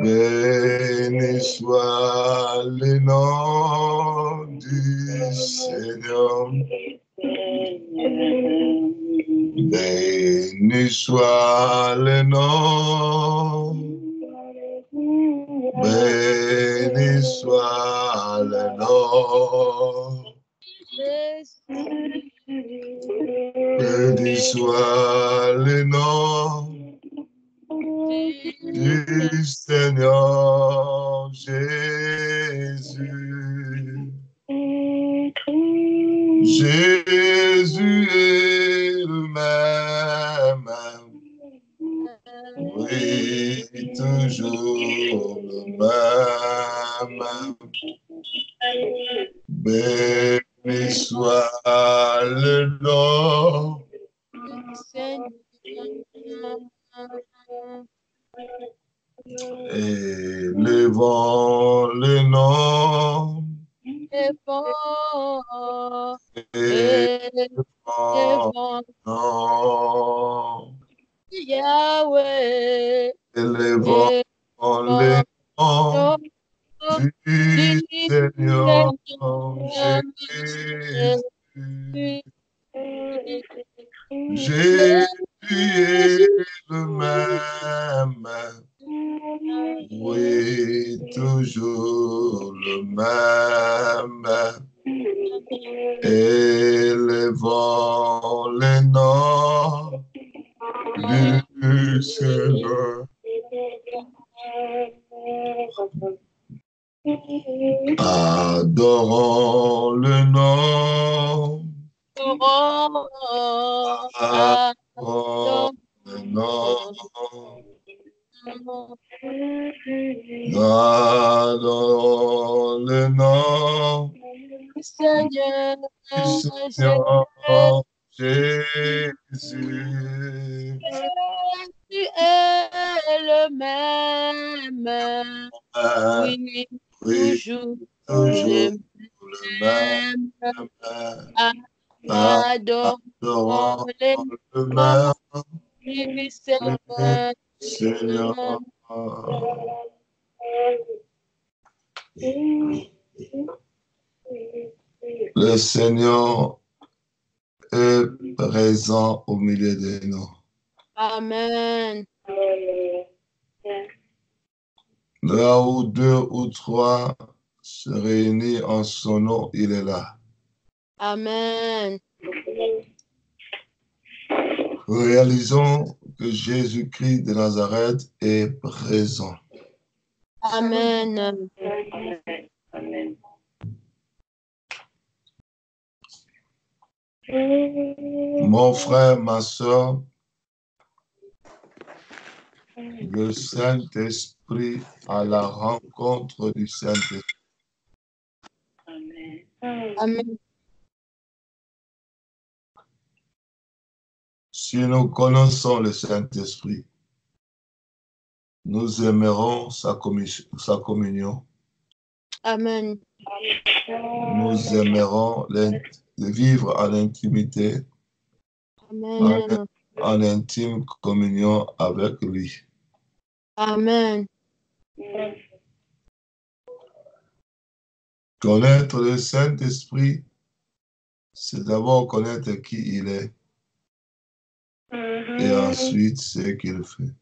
Béni soit le nom du Seigneur. Béni soit le nom. Béni soit le nom. Béni soit le nom du Seigneur Jésus. Jésus est le même. Oui, toujours le même. Béni soit le nom. Élevons le nom. Élevons Yahweh. Élevons le nom du Seigneur Jésus. Jésus est le même. Oui, toujours le même. Élevons le nom du Seigneur. Adorons le nom. Adorons le nom. Adorons le nom du Seigneur Jésus. Tu es le même. Oui, toujours le même. Adorons le même du Seigneur. Le Seigneur est présent au milieu de nous. Amen. Là où deux ou trois se réunissent en son nom, il est là. Amen. Réalisons que Jésus-Christ de Nazareth est présent. Amen. Mon frère, ma soeur, le Saint-Esprit à la rencontre du Saint-Esprit. Amen. Si nous connaissons le Saint-Esprit, nous aimerons sa communion. Amen. Nous aimerons vivre en intimité, Amen. en intime communion avec lui. Amen. Connaître le Saint-Esprit, c'est d'abord connaître qui il est et ensuite ce qu'il fait.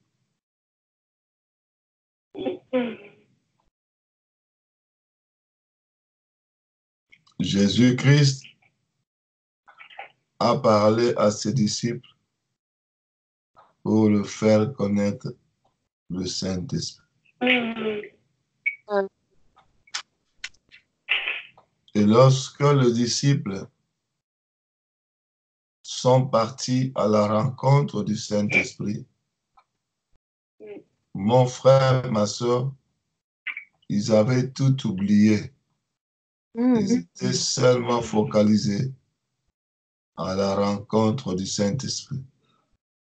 Jésus-Christ a parlé à ses disciples pour le faire connaître le Saint-Esprit. Et lorsque les disciples sont partis à la rencontre du Saint-Esprit, mon frère, ma soeur, ils avaient tout oublié. Ils étaient seulement focalisés à la rencontre du Saint-Esprit.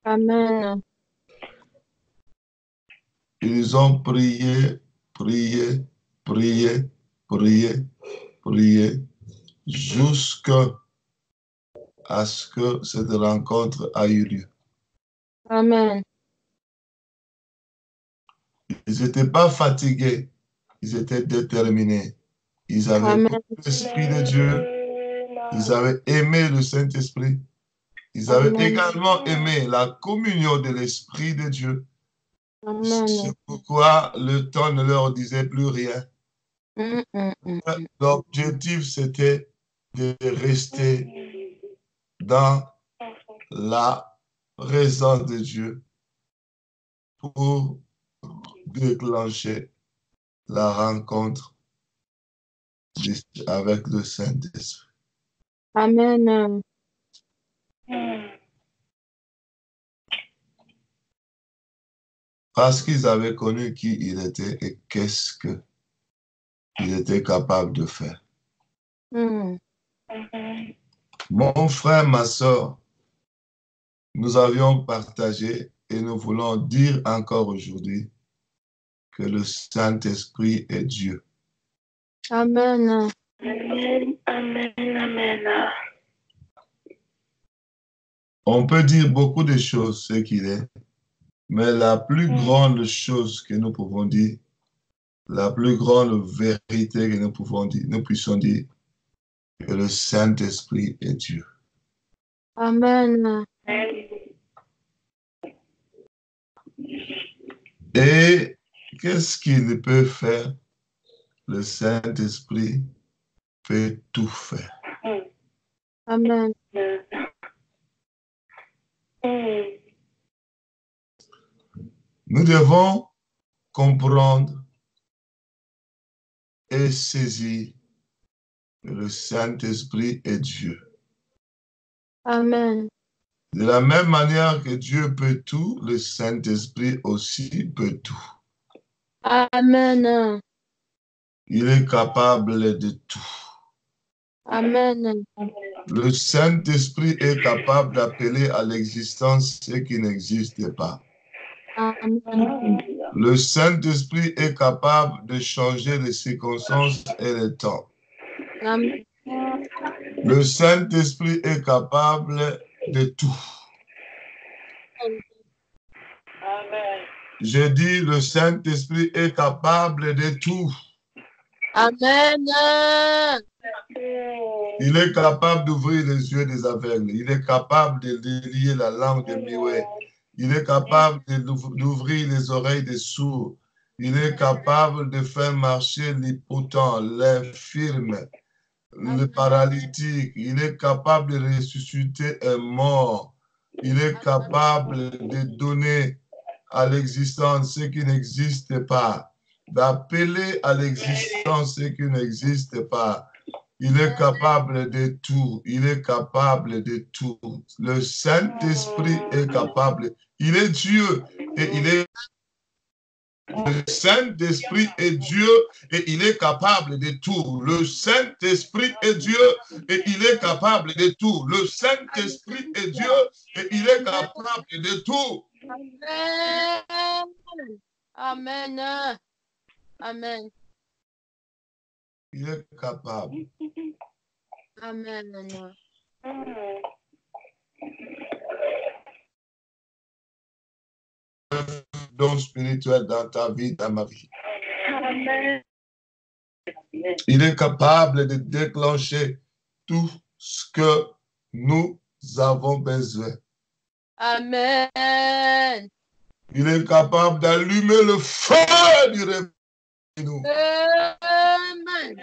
Amen. Ils ont prié, prié, prié, prié, prié, jusqu'à ce que cette rencontre ait eu lieu. Amen. Ils n'étaient pas fatigués. Ils étaient déterminés. Ils avaient l'Esprit de Dieu. Ils avaient aimé le Saint-Esprit. Ils avaient également aimé la communion de l'Esprit de Dieu. C'est pourquoi le temps ne leur disait plus rien. L'objectif, c'était de rester dans la présence de Dieu pour déclencher la rencontre avec le Saint-Esprit. Amen. Parce qu'ils avaient connu qui il était et qu'est-ce qu'il était capable de faire. Mon frère, ma soeur, nous avions partagé et nous voulons dire encore aujourd'hui que le Saint-Esprit est Dieu. Amen. Amen. Amen. Amen. On peut dire beaucoup de choses, ce qu'il est, mais la plus grande chose que nous pouvons dire, la plus grande vérité que nous puissions dire, que le Saint-Esprit est Dieu. Amen. Et qu'est-ce qu'il peut faire? Le Saint-Esprit peut tout faire. Amen. Nous devons comprendre et saisir que le Saint-Esprit est Dieu. Amen. De la même manière que Dieu peut tout, le Saint-Esprit aussi peut tout. Amen. Il est capable de tout. Amen. Le Saint-Esprit est capable d'appeler à l'existence ce qui n'existe pas. Amen. Le Saint-Esprit est capable de changer les circonstances et les temps. Amen. Le Saint-Esprit est capable de tout. Je dis, le Saint-Esprit est capable de tout. Amen. Il est capable d'ouvrir les yeux des aveugles. Il est capable de délier la langue des muets. Il est capable d'ouvrir les oreilles des sourds. Il est capable de faire marcher l'impotent, l'infirme, le paralytique. Il est capable de ressusciter un mort. Il est capable de donner à l'existence ce qui n'existe pas, d'appeler à l'existence ce qui n'existe pas. Il est capable de tout. Il est capable de tout. Le Saint-Esprit est capable. Il est Dieu et il est... Le Saint-Esprit est Dieu et il est capable de tout. Le Saint-Esprit est Dieu et il est capable de tout. Le Saint-Esprit est Dieu et il est capable de tout. Amen. Amen. Amen. Il est capable. Amen. Don spirituel dans ta vie, dans ma vie. Amen. Il est capable de déclencher tout ce que nous avons besoin. Amen. Il est capable d'allumer le feu du réveil. Amen.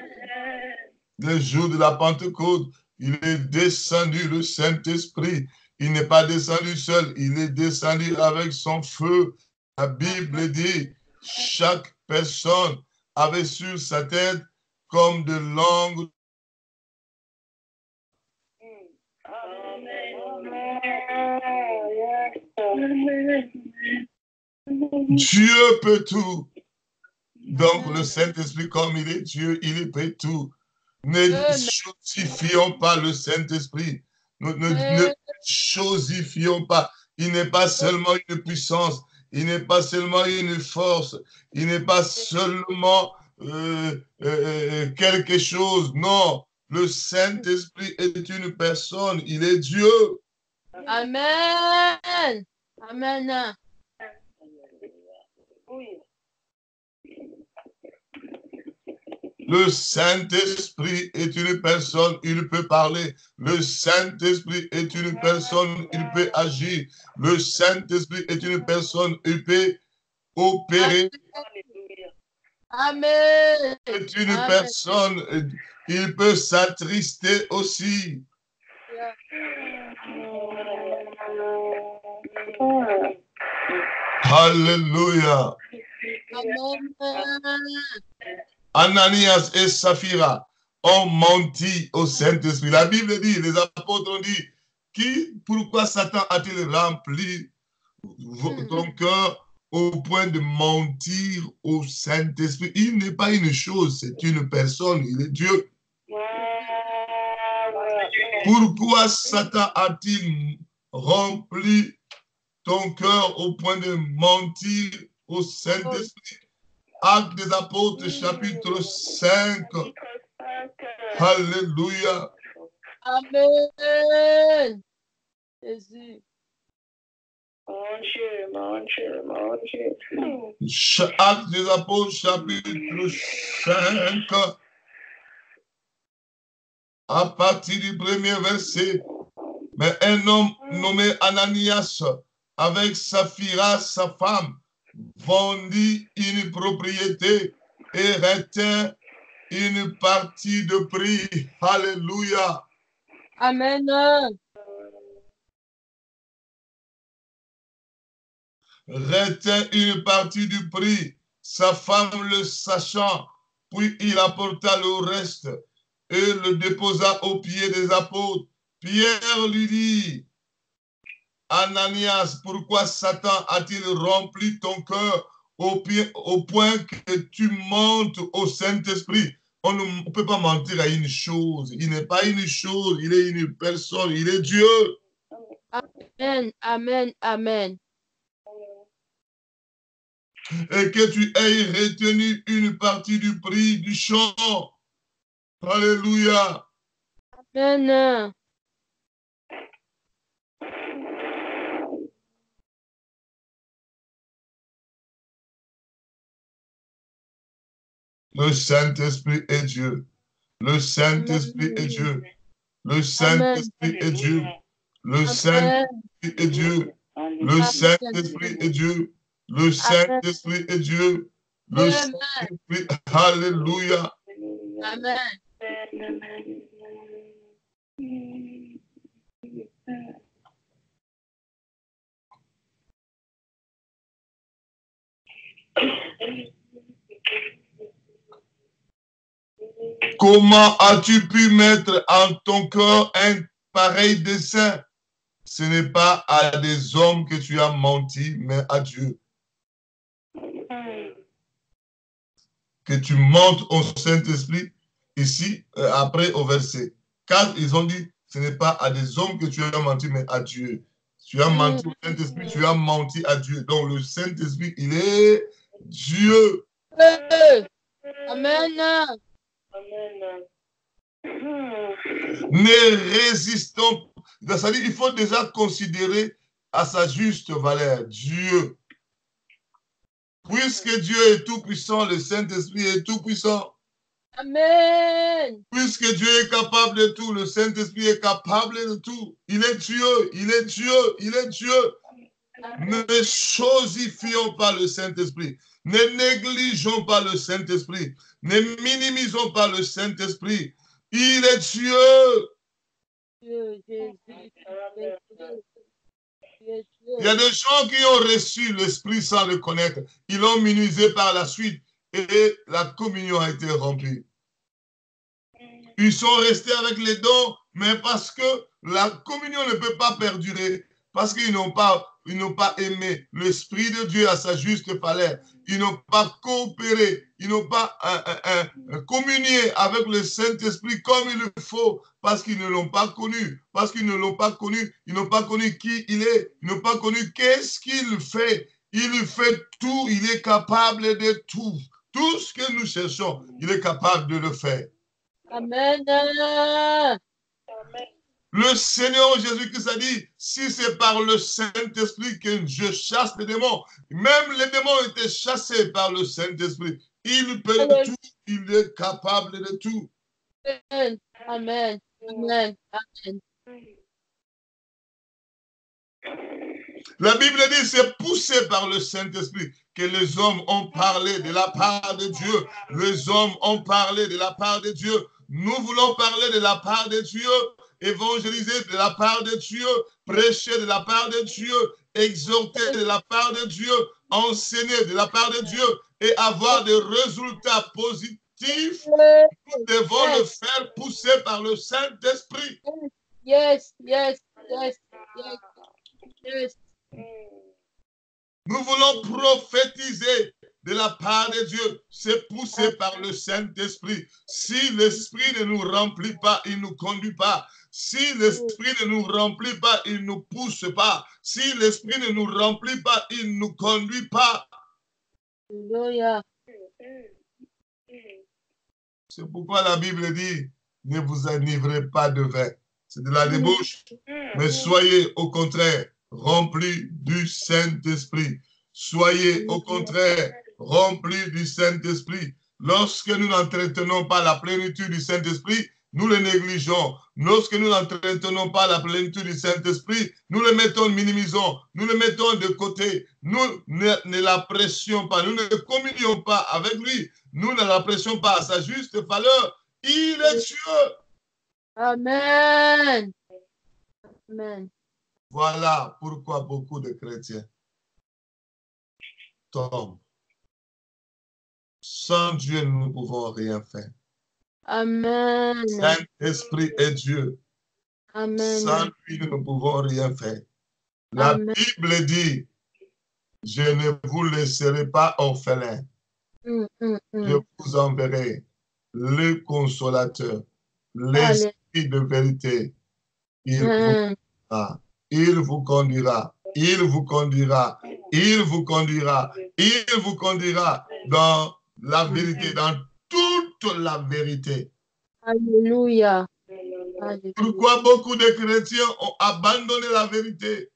Le jour de la Pentecôte, il est descendu, le Saint-Esprit. Il n'est pas descendu seul, il est descendu avec son feu. La Bible dit, chaque personne avait sur sa tête comme de longues. Dieu peut tout. Donc le Saint-Esprit, comme il est Dieu, il peut tout. Ne chosifions pas le Saint-Esprit. Ne chosifions pas. Il n'est pas seulement une puissance. Il n'est pas seulement une force. Il n'est pas seulement quelque chose. Non. Le Saint-Esprit est une personne. Il est Dieu. Amen. Amen. Le Saint-Esprit est une personne, il peut parler. Le Saint-Esprit est une personne, il peut agir. Le Saint-Esprit est une personne, il peut opérer. Amen. C'est une Amen. personne, il peut s'attrister aussi. Alléluia. Amen. Ananias et Saphira ont menti au Saint-Esprit. La Bible dit, les apôtres ont dit, pourquoi Satan a-t-il rempli ton cœur au point de mentir au Saint-Esprit? Il n'est pas une chose, c'est une personne, il est Dieu. Pourquoi Satan a-t-il rempli ton cœur au point de mentir au Saint-Esprit? Actes des apôtres, chapitre 5. Alléluia. Amen. Jésus. Actes des apôtres, chapitre 5. À partir du premier verset. Mais un homme nommé Ananias, avec Saphira, sa femme, vendit une propriété et retint une partie de prix. Alléluia. Amen. Retint une partie du prix, sa femme le sachant, puis il apporta le reste et le déposa aux pieds des apôtres. Pierre lui dit, Ananias, pourquoi Satan a-t-il rempli ton cœur au point que tu mentes au Saint-Esprit? On ne peut pas mentir à une chose. Il n'est pas une chose, il est une personne, il est Dieu. Amen. Amen. Amen. Et que tu aies retenu une partie du prix du champ. Alléluia. Amen. Le Saint-Esprit est Dieu. Le Saint-Esprit est Dieu. Le Saint-Esprit est Dieu. Le Saint-Esprit est Dieu. Le Saint-Esprit est Dieu. Le Saint-Esprit est Dieu. Le Saint-Esprit, alléluia. Amen. Comment as-tu pu mettre en ton cœur un pareil dessein? Ce n'est pas à des hommes que tu as menti, mais à Dieu. Que tu montes au Saint-Esprit, ici, après au verset 4, ils ont dit, ce n'est pas à des hommes que tu as menti, mais à Dieu. Tu as menti au Saint-Esprit, tu as menti à Dieu. Donc le Saint-Esprit, il est Dieu. Amen. Ne résistons pas. C'est-à-dire, il faut déjà considérer à sa juste valeur Dieu. Puisque Dieu est tout-puissant, le Saint-Esprit est tout-puissant. Amen. Puisque Dieu est capable de tout, le Saint-Esprit est capable de tout. Il est Dieu, il est Dieu, il est Dieu. Ne chosifions pas le Saint-Esprit. Ne négligeons pas le Saint-Esprit. Ne minimisons pas le Saint-Esprit. Il est Dieu. Il y a des gens qui ont reçu l'Esprit sans le connaître. Ils l'ont minimisé par la suite et la communion a été remplie. Ils sont restés avec les dons, mais parce que la communion ne peut pas perdurer, parce qu'ils n'ont pas aimé l'Esprit de Dieu à sa juste valeur. Ils n'ont pas coopéré, ils n'ont pas communié avec le Saint-Esprit comme il le faut, parce qu'ils ne l'ont pas connu. Parce qu'ils ne l'ont pas connu, ils n'ont pas connu qui il est, ils n'ont pas connu qu'est-ce qu'il fait. Il fait tout, il est capable de tout. Tout ce que nous cherchons, il est capable de le faire. Amen. Le Seigneur Jésus-Christ a dit, si c'est par le Saint-Esprit que je chasse les démons, même les démons étaient chassés par le Saint-Esprit. Il peut tout, il est capable de tout. Amen. Amen. Amen. Amen. La Bible dit, c'est poussé par le Saint-Esprit que les hommes ont parlé de la part de Dieu. Les hommes ont parlé de la part de Dieu. Nous voulons parler de la part de Dieu, évangéliser de la part de Dieu, prêcher de la part de Dieu, exhorter de la part de Dieu, enseigner de la part de Dieu et avoir des résultats positifs. Nous devons le faire pousser par le Saint-Esprit. Yes, yes, yes, yes, yes. Nous voulons prophétiser de la part de Dieu. C'est poussé par le Saint-Esprit. Si l'Esprit ne nous remplit pas, il ne nous conduit pas. Si l'Esprit ne nous remplit pas, il ne nous pousse pas. Si l'Esprit ne nous remplit pas, il ne nous conduit pas. Alléluia. C'est pourquoi la Bible dit, ne vous enivrez pas de vin. C'est de la débauche. Mais soyez au contraire remplis du Saint-Esprit. Soyez au contraire remplis du Saint-Esprit. Lorsque nous n'entretenons pas la plénitude du Saint-Esprit, nous le négligeons. Lorsque nous n'entretenons pas la plénitude du Saint-Esprit, nous le mettons, minimisons, nous le mettons de côté. Nous ne l'apprécions pas, nous ne communions pas avec lui. Nous ne l'apprécions pas à sa juste valeur. Il est Dieu. Amen. Amen. Voilà pourquoi beaucoup de chrétiens tombent. Sans Dieu, nous ne pouvons rien faire. Amen. Saint-Esprit est Dieu. Amen. Sans lui, nous ne pouvons rien faire. La Amen. Bible dit, je ne vous laisserai pas orphelins. Je vous enverrai le consolateur, l'esprit de vérité. Il vous conduira, il vous conduira, il vous conduira, il vous conduira dans la vérité, dans toute la vérité. Alléluia. Pourquoi beaucoup de chrétiens ont abandonné la vérité?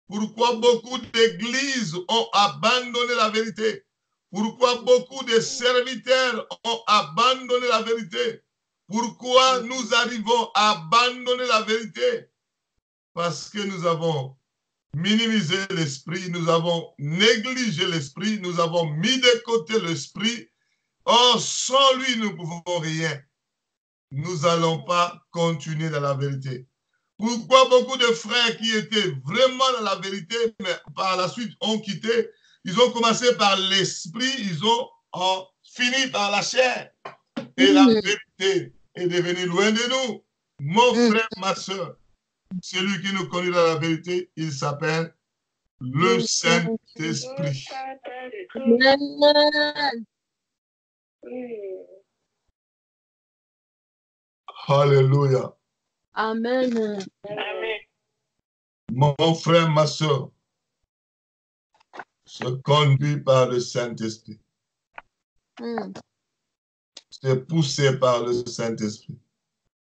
Pourquoi beaucoup d'églises ont abandonné la vérité? Pourquoi beaucoup de serviteurs ont abandonné la vérité? Pourquoi nous arrivons à abandonner la vérité? Parce que nous avons minimisé l'esprit, nous avons négligé l'esprit, nous avons mis de côté l'esprit. Or, sans lui, nous ne pouvons rien. Nous n'allons pas continuer dans la vérité. Pourquoi beaucoup de frères qui étaient vraiment dans la vérité, mais par la suite ont quitté, ils ont commencé par l'esprit, ils ont fini par la chair. Et la vérité est devenue loin de nous. Mon frère, ma soeur, celui qui nous conduit dans la vérité, il s'appelle le Saint-Esprit. Amen. Alléluia. Amen. Mon frère, ma soeur, se conduit par le Saint-Esprit. C'est poussé par le Saint-Esprit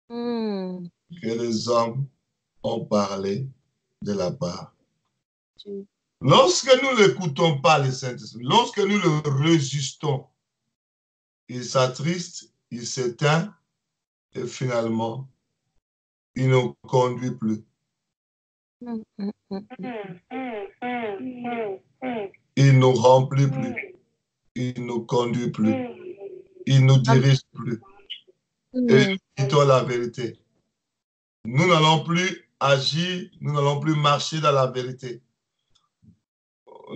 que les hommes ont parlé de la part. Lorsque nous n'écoutons pas le Saint-Esprit, lorsque nous le résistons, il s'attriste, il s'éteint et finalement, il ne conduit plus. Il ne nous remplit plus. Il ne nous conduit plus. Il ne nous dirige plus. Et nous quittons la vérité. Nous n'allons plus agir, nous n'allons plus marcher dans la vérité.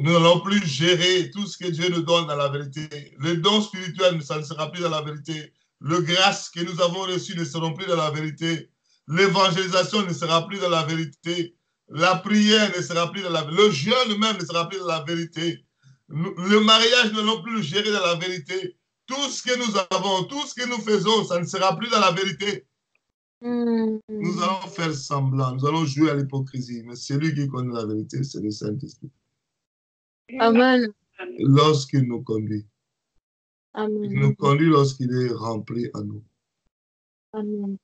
Nous n'allons plus gérer tout ce que Dieu nous donne dans la vérité. Le don spirituel, ça ne sera plus dans la vérité. Le grâce que nous avons reçu ne sera plus dans la vérité. L'évangélisation ne sera plus dans la vérité. La prière ne sera plus dans la vérité. Le jeûne même ne sera plus dans la vérité. Le mariage, nous n'allons plus le gérer dans la vérité. Tout ce que nous avons, tout ce que nous faisons, ça ne sera plus dans la vérité. Nous allons faire semblant, nous allons jouer à l'hypocrisie. Mais celui qui connaît la vérité, c'est le Saint-Esprit. Amen. Lorsqu'il nous conduit. Amen. Il nous conduit lorsqu'il est rempli en nous. Amen.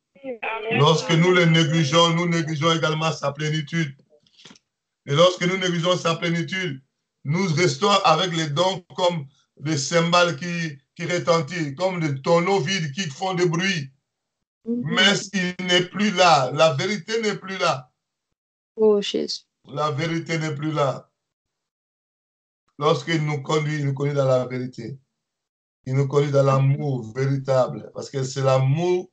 Lorsque nous le négligeons, nous négligeons également sa plénitude. Et lorsque nous négligeons sa plénitude, nous restons avec les dons comme des cymbales qui retentissent, comme des tonneaux vides qui font du bruit. Mais il n'est plus là. La vérité n'est plus là. Oh, Jésus. La vérité n'est plus là. Lorsqu'il nous conduit dans la vérité. Il nous conduit dans l'amour véritable. Parce que c'est l'amour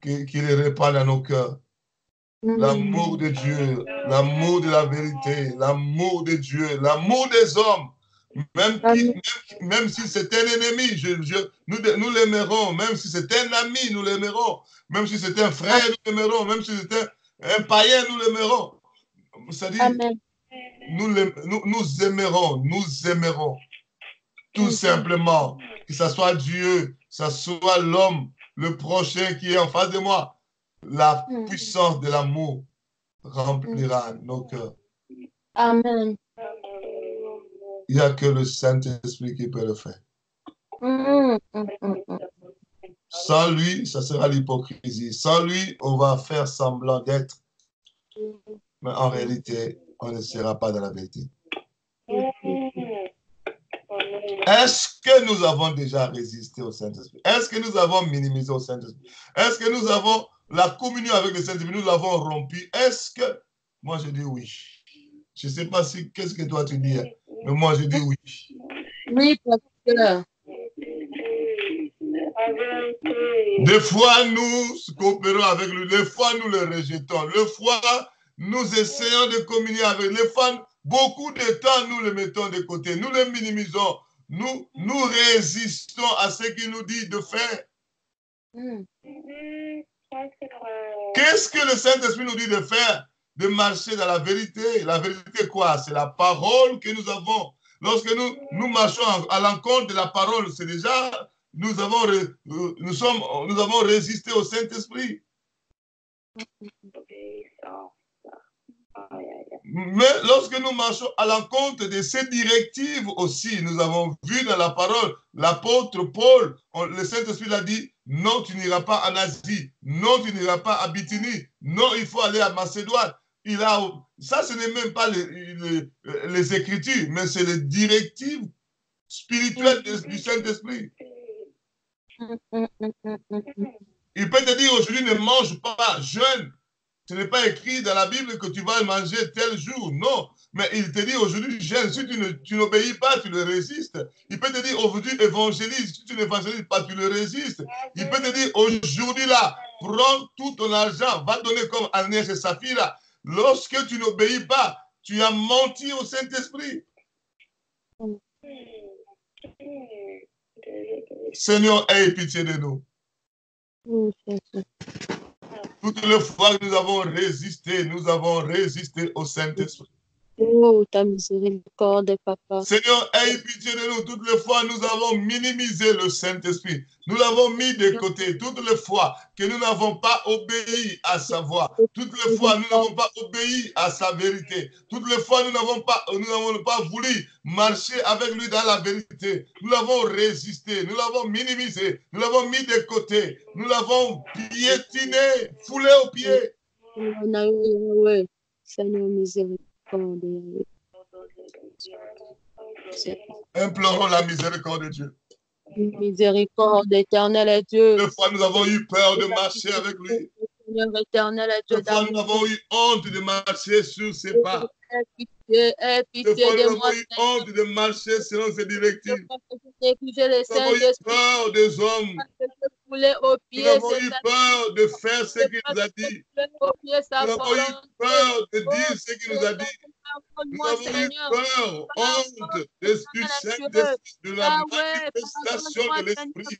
qui le répand dans nos cœurs. L'amour de Dieu, l'amour de la vérité, l'amour de Dieu, l'amour des hommes. Même si c'est un ennemi, nous l'aimerons. Même si c'est un ami, nous l'aimerons. Même si c'est un frère, nous l'aimerons. Même si c'est un païen, nous l'aimerons. C'est-à-dire, nous aimerons. Tout simplement. Que ce soit Dieu, que ce soit l'homme, le prochain qui est en face de moi. La puissance de l'amour remplira nos cœurs. Amen. Il n'y a que le Saint-Esprit qui peut le faire. Sans lui, ça sera l'hypocrisie. Sans lui, on va faire semblant d'être. Mais en réalité, on ne sera pas dans la vérité. Est-ce que nous avons déjà résisté au Saint-Esprit? Est-ce que nous avons minimisé au Saint-Esprit? Est-ce que nous avons la communion avec le Saint-Esprit? Nous l'avons rompu? Est-ce que... Moi, je dis oui. Je ne sais pas si... Qu'est-ce que toi, tu dis? Mais moi, je dis oui. Oui, pasteur. Des fois, nous coopérons avec lui. Des fois, nous le rejetons. Des fois, nous essayons de communier avec lui. Des fois, beaucoup de temps, nous le mettons de côté. Nous le minimisons. Nous résistons à ce qu'il nous dit de faire. Qu'est-ce que le Saint-Esprit nous dit de faire? De marcher dans la vérité. La vérité, quoi? C'est la parole que nous avons. Lorsque nous marchons à l'encontre de la parole, c'est déjà, nous avons résisté au Saint-Esprit. Mais lorsque nous marchons à l'encontre de ces directives aussi, nous avons vu dans la parole, l'apôtre Paul, le Saint-Esprit l'a dit, non, tu n'iras pas en Asie, non, tu n'iras pas à Bithynie, non, il faut aller à Macédoine. Ça, ce n'est même pas les Écritures, mais c'est les directives spirituelles du Saint-Esprit. Il peut te dire aujourd'hui, ne mange pas, jeûne. Ce n'est pas écrit dans la Bible que tu vas manger tel jour, non. Mais il te dit aujourd'hui, jeûne. Si tu n'obéis pas, tu le résistes. Il peut te dire aujourd'hui, évangélise. Si tu n'évangélises pas, tu le résistes. Il peut te dire aujourd'hui là, prends tout ton argent, va donner comme Agnès et Saphira. Lorsque tu n'obéis pas, tu as menti au Saint-Esprit. Seigneur, aie pitié de nous. Toutes les fois que nous avons résisté au Saint-Esprit. Oh, ta miséricorde, papa. Seigneur, aie pitié de nous. Toutes les fois, nous avons minimisé le Saint-Esprit. Nous l'avons mis de côté. Toutes les fois que nous n'avons pas obéi à sa voix. Toutes les fois, nous n'avons pas obéi à sa vérité. Toutes les fois, nous n'avons pas voulu marcher avec lui dans la vérité. Nous l'avons résisté. Nous l'avons minimisé. Nous l'avons mis de côté. Nous l'avons piétiné, foulé aux pieds. Seigneur, miséricorde. Implorons la miséricorde de Dieu. Miséricorde éternelle est Dieu. Des fois, nous avons eu peur de marcher avec lui. Seigneur éternel est Dieu. Des fois, nous avons eu honte de marcher sur ses pas. Des fois, nous avons eu honte de marcher selon ses directives. Nous avons eu peur des hommes. Nous avons eu peur de faire ce qu'il nous a dit. Nous avons eu peur de dire ce qu'il nous a dit. Nous avons eu peur, honte de la manifestation de l'Esprit,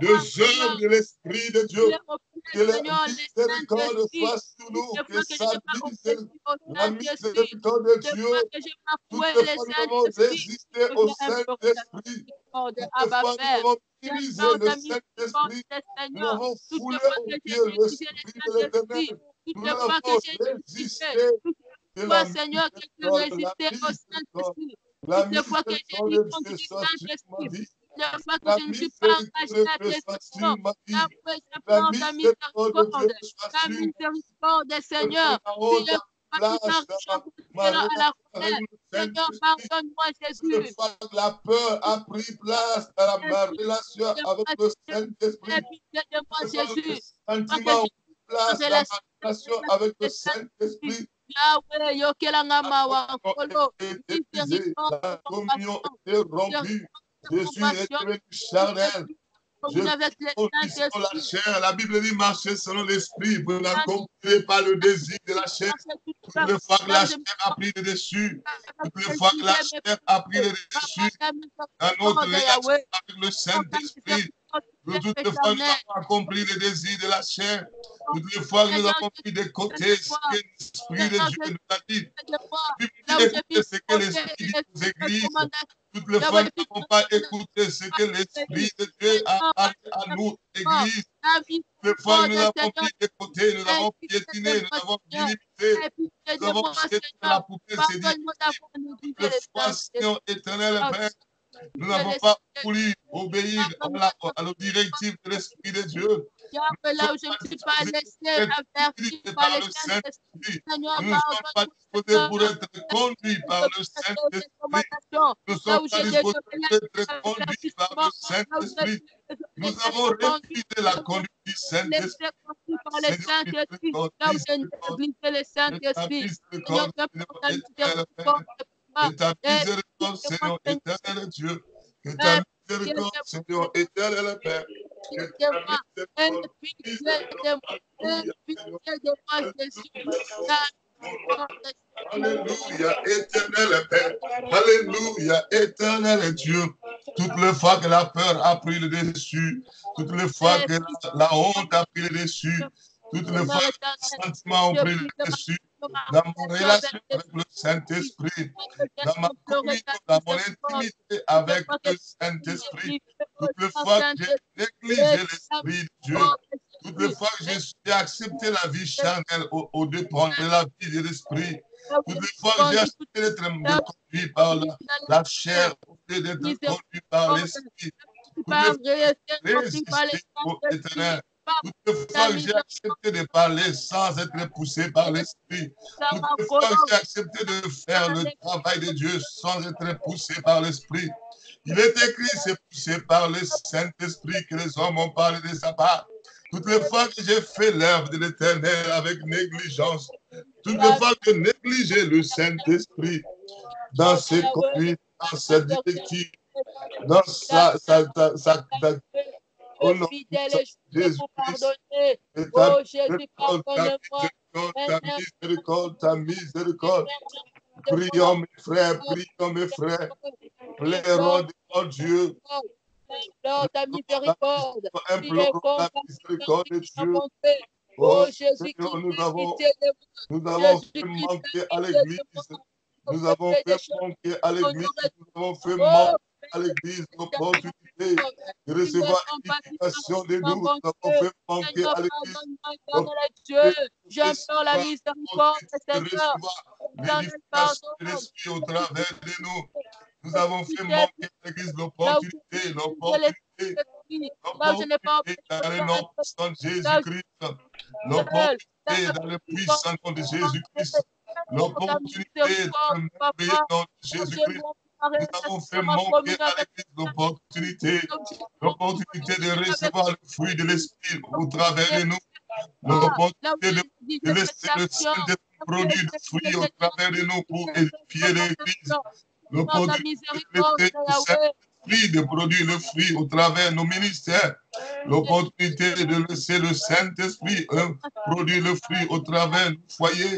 des œuvres de l'Esprit de Dieu. Que la miséricorde soit sur nous, que la miséricorde de Dieu. Toutes les fois, nous avons résisté au Saint-Esprit. Toutes les fois, nous avons utilisé le Saint-Esprit. Nous avons foulé au pied l'Esprit de l'Éternel. Nous avons résisté. Seigneur, que tu résistais au Saint-Esprit. Toutes les fois que j'ai dit contre le Saint-Esprit. La fois que je ne suis pas engagé à tes questions, la miséricorde, Seigneur, place dans ma relation avec le Saint-Esprit. Toutes les fois que la peur a pris place dans ma relation avec le Saint-Esprit. Toutes les fois que le sentiment a pris place dans ma relation avec le Saint-Esprit. La communion était rompue. Jésus est devenu charnel. Je vis selon la chair. La Bible dit marcher selon l'esprit. Vous n'accomplissez pas le désir de la chair. Toutes les fois que la chair a pris le dessus, toutes les fois que la chair a pris le dessus, dans notre relation avec le Saint-Esprit, toutes les fois que nous avons accompli le désir de la chair, toutes les fois que nous avons mis de côté ce que l'Esprit de Dieu nous a dit. Écoutez ce que l'Esprit dit aux églises. Toutes les fois que nous n'avons pas écouté ce que l'Esprit de Dieu a parlé à nous, Église. Toutes les fois que nous avons mis de côté, nous avons piétiné, nous avons limité, nous avons jeté la poupée, c'est dit. Toutes les fois, Seigneur éternel Père, nous n'avons pas voulu obéir à la directive de l'Esprit de Dieu. Là où je ne suis pas laissé avertir par le Saint-Esprit. Nous ne sommes pas disposés pour être conduits par le Saint-Esprit. Nous ne sommes pas disposés pour être conduits par le Saint-Esprit. Nous avons refusé la conduite du Saint-Esprit. Par le Saint-Esprit, là où je néglige le Saint-Esprit. Que ta miséricorde, Seigneur, éternel Dieu. Que ta miséricorde, Seigneur, éternel Père. Alléluia, éternel Père. Alléluia, éternel Dieu. Toutes les fois que la peur a pris le dessus, toutes les fois que la honte a pris le dessus, toutes les fois que les sentiments ont pris le dessus, dans mon relation avec le Saint-Esprit, dans ma communion, dans mon intimité avec le Saint-Esprit, toutes les fois que j'ai négligé l'Esprit de Dieu, toutes les fois que j'ai accepté la vie charnelle au dépend de la vie de l'Esprit, toutes les fois que j'ai accepté d'être conduit par la chair au lieu d'être conduit par l'Esprit, toutes les fois que j'ai résisté au éternel, toutes les fois que j'ai accepté de parler sans être poussé par l'Esprit, toutes les fois que j'ai accepté de faire le travail de Dieu sans être poussé par l'Esprit, il est écrit, c'est poussé par le Saint-Esprit que les hommes ont parlé de sa part. Toutes les fois que j'ai fait l'œuvre de l'Éternel avec négligence, toutes les fois que j'ai négligé le Saint-Esprit dans ses conduites, dans sa directive, dans sa au nom de Jésus-Christ, ta miséricorde. Prions mes frères, plairons devant Dieu. Ta miséricorde. Implorons la miséricorde de Dieu. Oh Seigneur, nous avons fait manquer à l'Église. Nous avons fait manquer à l'Église. Nous avons fait manquer à l'Église l'opportunité de recevoir l'éducation de nous. Nous avons fait manquer à l'Église. J'implore la miséricorde, Seigneur. L'éducation de l'Esprit au travers de nous. Nous avons fait manquer à l'Église l'opportunité dans le nom de Jésus-Christ, l'opportunité dans le puissant nom de Jésus-Christ, l'opportunité dans le merveilleux nom de Jésus-Christ. Nous avons fait manquer à l'Église l'opportunité de recevoir le fruit de l'Esprit au travers de nous, l'opportunité de laisser le Saint-Esprit produire le fruit au travers de nous pour édifier l'Église, l'opportunité de laisser le Saint-Esprit de produire le fruit au travers de nos ministères, l'opportunité de laisser le Saint-Esprit produire le fruit au travers de nos foyers,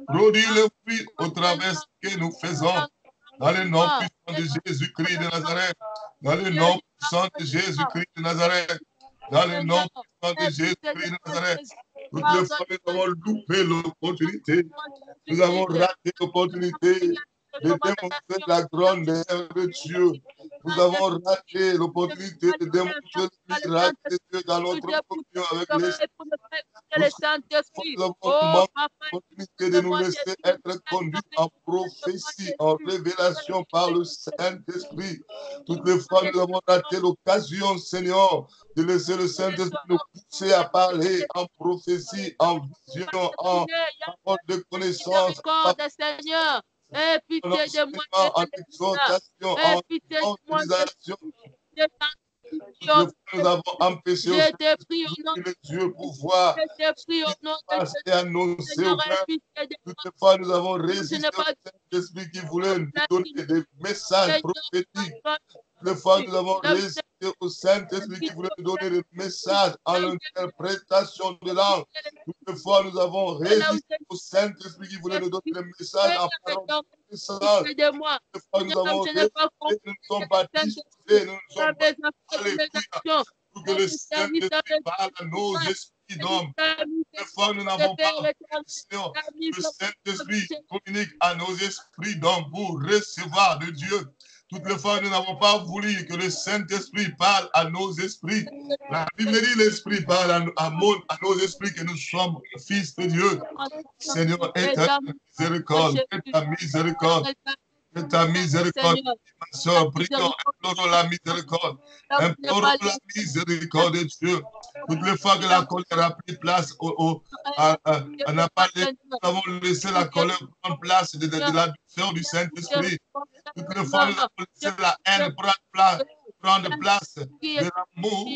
produire le fruit au travers de ce que nous faisons. Dans le nom puissant de Jésus-Christ de Nazareth, dans le nom puissant de Jésus-Christ de Nazareth, dans le nom puissant de Jésus-Christ de Nazareth. Toutes les fois nous avons loupé l'opportunité, nous avons raté l'opportunité de démontrer la grandeur de Dieu. Nous avons raté l'opportunité de démontrer le miracle de Dieu dans notre communion avec l'Esprit. le Saint-Esprit. Nous Oh, avons papa, l'opportunité de nous laisser être conduits en prophétie, en révélation par le Saint-Esprit. Toutes les fois, nous avons raté l'occasion, Seigneur, de laisser le Saint-Esprit nous pousser à parler en prophétie, en vision, en parole de connaissance, Seigneur. Et en pitié de moi, enseignement, en exhortation, en utilisation. Nous avons empêché je te prie au nom de Dieu pour voir je te prie au nom de Jésus. et annoncer au Père. Toutes les fois, nous avons résisté au Saint-Esprit qui voulait nous donner des messages prophétiques. Toutes les fois, nous avons résisté au Saint-Esprit qui voulait nous donner des messages en interprétation de langue. Toutes les fois, nous avons résisté au Saint-Esprit qui voulait nous donner des messages en parole de connaissance. Toutes les fois, nous avons résisté, nous ne sommes pas disposés, nous ne sommes pas alléluia, pour que le Saint-Esprit parle à nos esprits d'hommes. Toutes les fois, nous n'avons pas Seigneur, le Saint-Esprit communique à nos esprits d'hommes pour recevoir de Dieu. Toutes les fois, nous n'avons pas voulu que le Saint-Esprit parle à nos esprits. La Bible dit l'Esprit parle à nos esprits que nous sommes fils de Dieu. Seigneur, et ta miséricorde, et ta miséricorde. Que ta miséricorde, ma soeur, prions, implorons la miséricorde. Implorons la miséricorde de Dieu. Toutes les fois que la colère a pris place, nous avons laissé la colère prendre place de la douceur du Saint-Esprit. Toutes les fois, nous avons laissé la haine prendre place de l'amour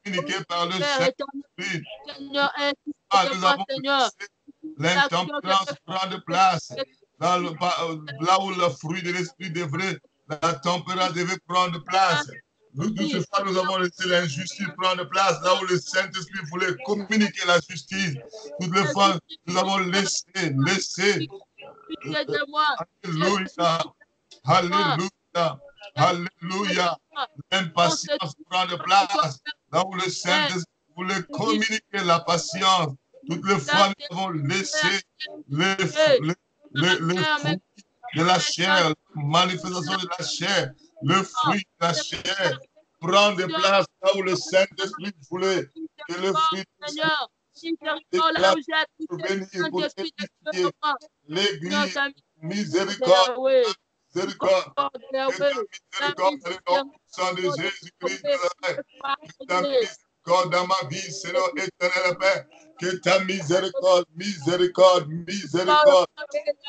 communiqué par le Saint-Esprit. Nous avons laissé l'intempérance prendre place. Là où le fruit de l'esprit devrait, la tempérance devait prendre place. Toutes ces fois, nous avons laissé l'injustice prendre place. Là où le Saint-Esprit voulait communiquer la justice. Toutes les fois, nous avons laissé. Alléluia. Alléluia. Alléluia. L'impatience prendre place. Là où le Saint-Esprit voulait communiquer la patience. Toutes les fois, nous avons laissé le fruit de la chair, la manifestation de la chair, le fruit de la chair, prendre place là où le Saint-Esprit voulait que le fruit pour édifier l'Église. Miséricorde, miséricorde, miséricorde, sang de Jésus-Christ, ta miséricorde dans ma vie, Seigneur éternel Père. Que ta miséricorde, miséricorde, miséricorde,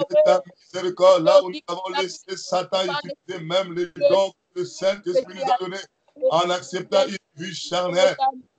que ta miséricorde, là où nous avons laissé Satan utiliser même les dons que le Saint-Esprit nous a donnés en acceptant une vue charnelle.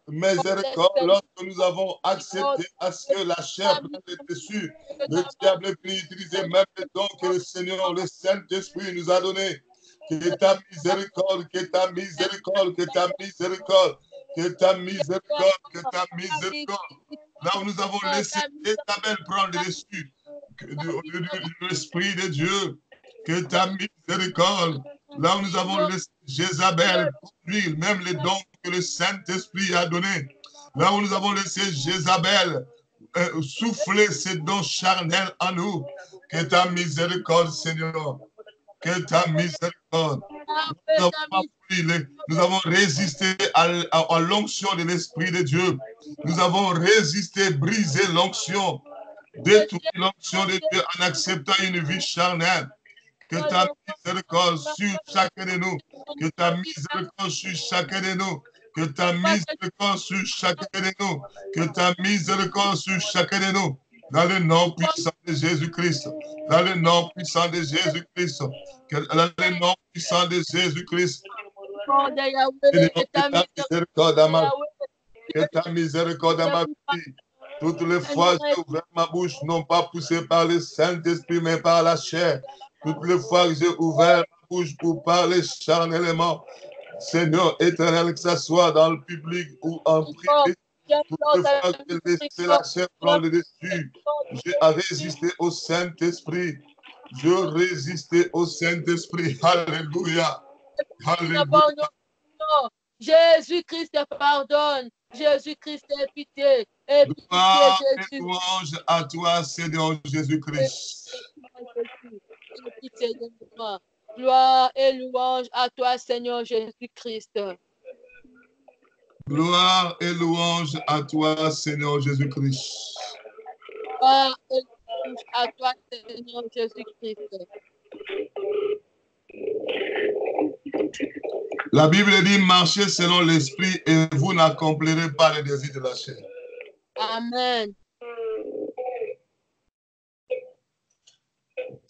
Miséricorde, lorsque nous avons accepté à ce que la chair prenne le dessus, le diable est venu utiliser même les dons que le Seigneur, le Saint-Esprit nous a donnés. Que ta miséricorde, que ta miséricorde, que ta miséricorde, que ta miséricorde, que ta miséricorde. Là où nous avons laissé Isabelle prendre le dessus de l'Esprit de Dieu, que ta miséricorde. Là où nous avons laissé Jézabel conduire même les dons que le Saint-Esprit a donnés. Là où nous avons laissé Jézabel souffler ces dons charnels en nous. Que ta miséricorde, Seigneur. Que ta miséricorde. Nous avons résisté à l'onction de l'Esprit de Dieu. Nous avons résisté, brisé l'onction, détruit l'onction de Dieu en acceptant une vie charnelle. Que ta miséricorde sur chacun de nous. Que ta miséricorde sur chacun de nous. Que ta miséricorde sur chacun de nous. Que ta miséricorde sur chacun de nous. Dans le nom puissant de Jésus-Christ. Dans le nom puissant de Jésus-Christ. Dans le nom puissant de Jésus-Christ. Que ta miséricorde dans ma vie. Que ta miséricorde dans ma vie. Toutes les fois que j'ai ouvert ma bouche, non pas poussé par le Saint-Esprit, mais par la chair. Toutes les fois que j'ai ouvert ma bouche pour parler charnellement, Seigneur éternel, que ce soit dans le public ou en privé, toutes les fois que j'ai laissé la chair prendre le dessus, j'ai résisté au Saint-Esprit. Je résistais au Saint-Esprit. Alléluia. Alléluia. Jésus-Christ te pardonne. Jésus-Christ ait pitié. Et gloire et louange à toi, Seigneur Jésus-Christ. Gloire et louange à toi, Seigneur Jésus-Christ. Gloire et louange à toi, Seigneur Jésus-Christ. Gloire et louange à toi, Seigneur Jésus-Christ. La Bible dit, marchez selon l'esprit et vous n'accomplirez pas les désirs de la chair. Amen.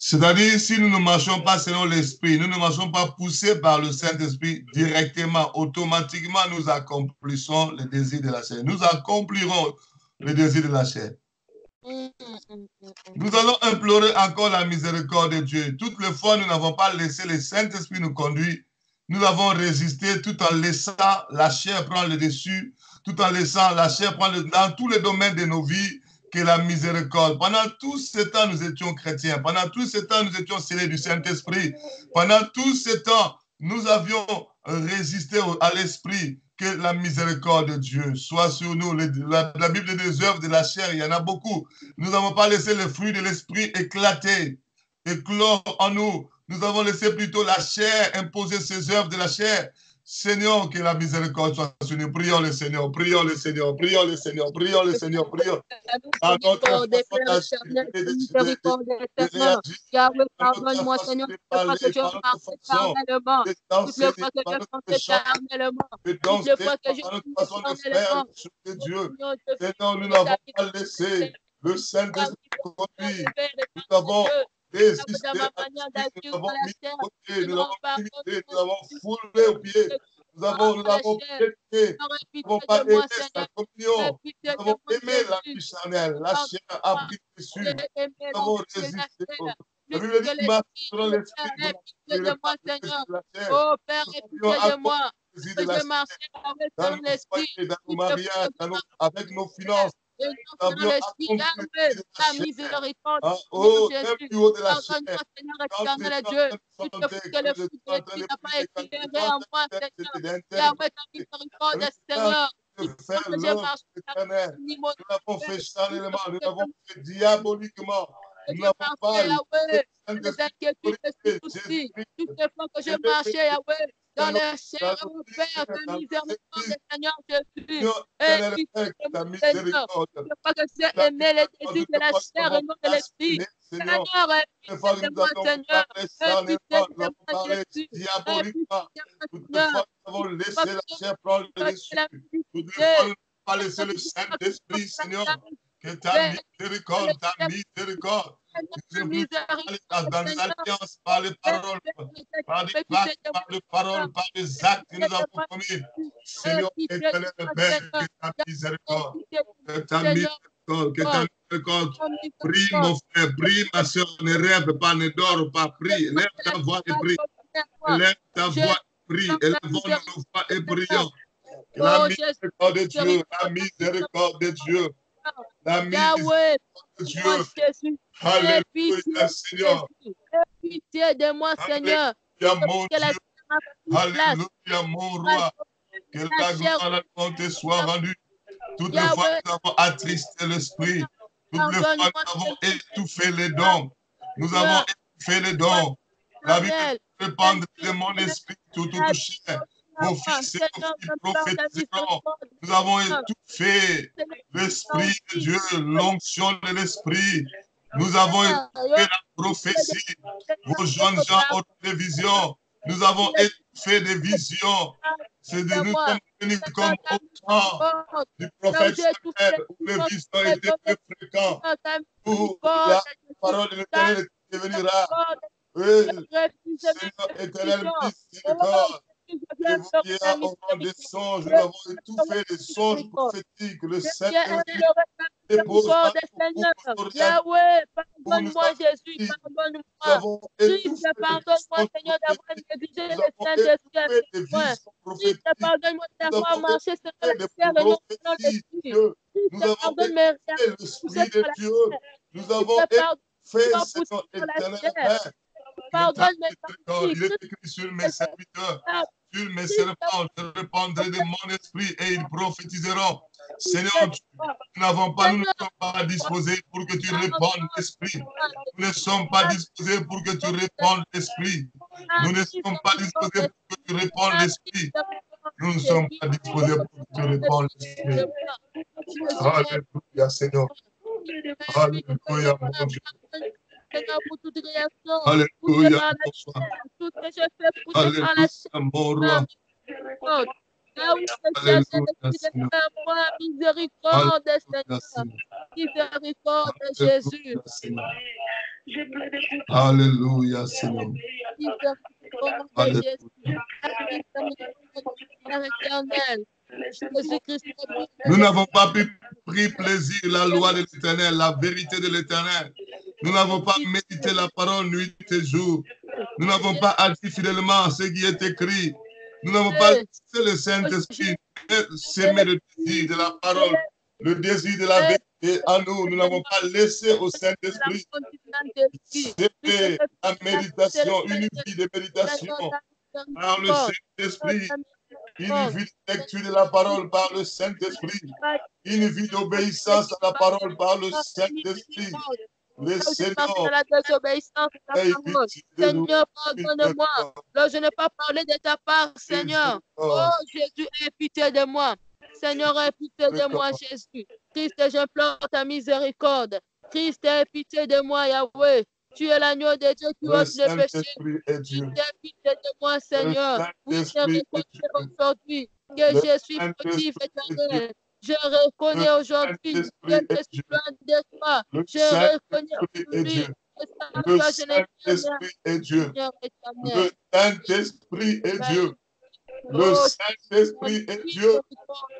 C'est-à-dire, si nous ne marchons pas selon l'esprit, nous ne marchons pas poussés par le Saint-Esprit directement, automatiquement, nous accomplissons les désirs de la chair. Nous accomplirons les désirs de la chair. Nous allons implorer encore la miséricorde de Dieu. Toutes les fois, nous n'avons pas laissé le Saint-Esprit nous conduire. Nous avons résisté tout en laissant la chair prendre le dessus, tout en laissant la chair prendre dans tous les domaines de nos vies, que la miséricorde. Pendant tout ce temps, nous étions chrétiens. Pendant tout ce temps, nous étions scellés du Saint-Esprit. Pendant tout ce temps, nous avions résisté à l'Esprit. Que la miséricorde de Dieu soit sur nous. La Bible des œuvres de la chair, il y en a beaucoup. Nous n'avons pas laissé le fruit de l'Esprit éclater, éclore en nous. Nous avons laissé plutôt la chair imposer ses œuvres de la chair. Seigneur, que la miséricorde soit sur nous. Prions le Seigneur, prions le Seigneur, prions le Seigneur, prions le Seigneur, prions. À notre façon d'agir, de réagir, Yahweh, pardonne-moi, Seigneur, toutes les fois que je marche éternellement, toutes les fois que je pense éternellement, toutes les fois que je pense éternellement. Seigneur, nous n'avons pas laissé le Saint-Esprit conduire. Nous avons résisté à l'Esprit, nous avons mis de côté, nous avons limité, nous avons foulé aux pieds. Nous avons pété, nous n'avons pas aimé sa communion, nous avons aimé la vie charnelle, la chair a pris dessus, nous avons résisté. La Bible dit, marche selon l'esprit, de moi, Seigneur. Oh Père, pitié de moi. Que je marche selon l'esprit, dans nos mariages, avec nos finances. Selon l'esprit, la miséricorde. Oh, même plus haut de la chair. Pardonne-moi, Seigneur, éternel Dieu. Que le fruit de l'esprit n'a pas éclairé en moi, Seigneur. Yahweh, ta miséricorde, Seigneur. De faire l'œuvre éternelle. Nous l'avons fait charnellement, nous l'avons fait diaboliquement. Nous n'avons pas toutes les inquiétudes, les soucis, toutes les fois que je marchais, Yahweh, dans le ciel, oh Père, ta miséricorde, Seigneur Jésus. Et ta miséricorde. Je crois que j'ai aimé les désirs de la chair et non de l'esprit. Seigneur, aide-moi, Seigneur. Aide-moi, Jésus. Diaboliquement. Toutes les fois, nous avons laissé la chair prendre le dessus. Toutes les fois, nous n'avons pas laissé le Saint-Esprit, Seigneur. Que ta miséricorde, nous dans les alliances, par les paroles, par des actes, par les paroles, par des actes que nous avons commis. Seigneur, éternel Père, que ta miséricorde, que ta miséricorde, que ta miséricorde. Prie mon frère, prie ma soeur, ne rêve pas, ne dors pas, prie. Lève ta voix et prie. Lève ta voix et prie. Élevons nos voix et prions. La miséricorde de Dieu, la miséricorde de Dieu. La miséricorde de Dieu. Alléluia, Seigneur. Pitié de moi, Seigneur. Alléluia, mon Dieu. Alléluia, mon roi. Que la gloire et la bonté soient rendues. Toutes les fois que nous avons attristé l'esprit, toutes les fois que nous avons étouffé les dons, nous avons étouffé les dons. La Bible répandre de mon esprit tout chair. Vos fils et vos filles prophétiseront. Nous avons étouffé l'Esprit de Dieu, l'onction de l'Esprit. Nous avons étouffé la prophétie. Vos jeunes gens ont des visions. Nous avons étouffé des visions. C'est de nous sommes venus comme au temps du prophète Samuel, où les visions étaient plus fréquents, où la parole de l'Éternel est devenue rare. Seigneur éternel, miséricorde. Que vous qui êtes au rang des songes, nous avons étouffé les songes prophétiques, le Saint-Esprit dépose en nous. Yahweh, pardonne-moi, Jésus, pardonne-moi. Christ, pardonne-moi, Seigneur, d'avoir négligé le Saint-Esprit. Christ, pardonne-moi d'avoir marché sur la terre et non dans l'esprit. Nous avons étouffé l'Esprit de Dieu. Nous avons étouffé, Seigneur éternel Père. Pardonne-moi. Il est écrit sur mes serviteurs. Sur mes serpents, je répandrai de mon esprit et ils prophétiseront. Seigneur, nous ne sommes pas disposés pour que tu répandes l'esprit. Nous ne sommes pas disposés pour que tu répandes l'esprit. Nous ne sommes pas disposés pour que tu répandes l'esprit. Nous ne sommes pas disposés pour te répondre, Seigneur. Alléluia, Seigneur. Alléluia, mon Dieu. Seigneur, pour toute réaction, Alléluia, tout ce que je fais pour te par la chair, mon roi. là où je cherche l'esprit de moi, miséricorde, Seigneur. Miséricorde, Jésus. Alléluia, Seigneur. Miséricorde, Jésus. Père éternel. Nous n'avons pas pu pris plaisir la loi de l'Éternel, la vérité de l'Éternel. Nous n'avons pas médité la parole nuit et jour. Nous n'avons pas agi fidèlement ce qui est écrit. Nous n'avons pas laissé le Saint-Esprit s'aimer le désir de la parole, le désir de la vérité en nous. Nous n'avons pas laissé au Saint-Esprit s'aimer la méditation, une vie de méditation par le Saint-Esprit. Une vie de lecture de la parole par le Saint-Esprit. Une vie d'obéissance à la parole par le Saint-Esprit. Le Seigneur, Seigneur, pardonne-moi. Je n'ai pas parlé de ta part, Seigneur. Oh, Jésus, aie pitié de moi. Seigneur, aie pitié de moi, Jésus. Christ, j'implore ta miséricorde. Christ, aie pitié de moi, Yahweh. Tu es l'agneau de Dieu qui ôte le péché. Christ, aie pitié de moi, Seigneur. Oui, je reconnais aujourd'hui que je suis fautif éternel. Je reconnais aujourd'hui que je suis loin de toi. Je reconnais aujourd'hui que le Saint-Esprit est Dieu. Le Saint-Esprit est Dieu. Le Saint-Esprit est Dieu.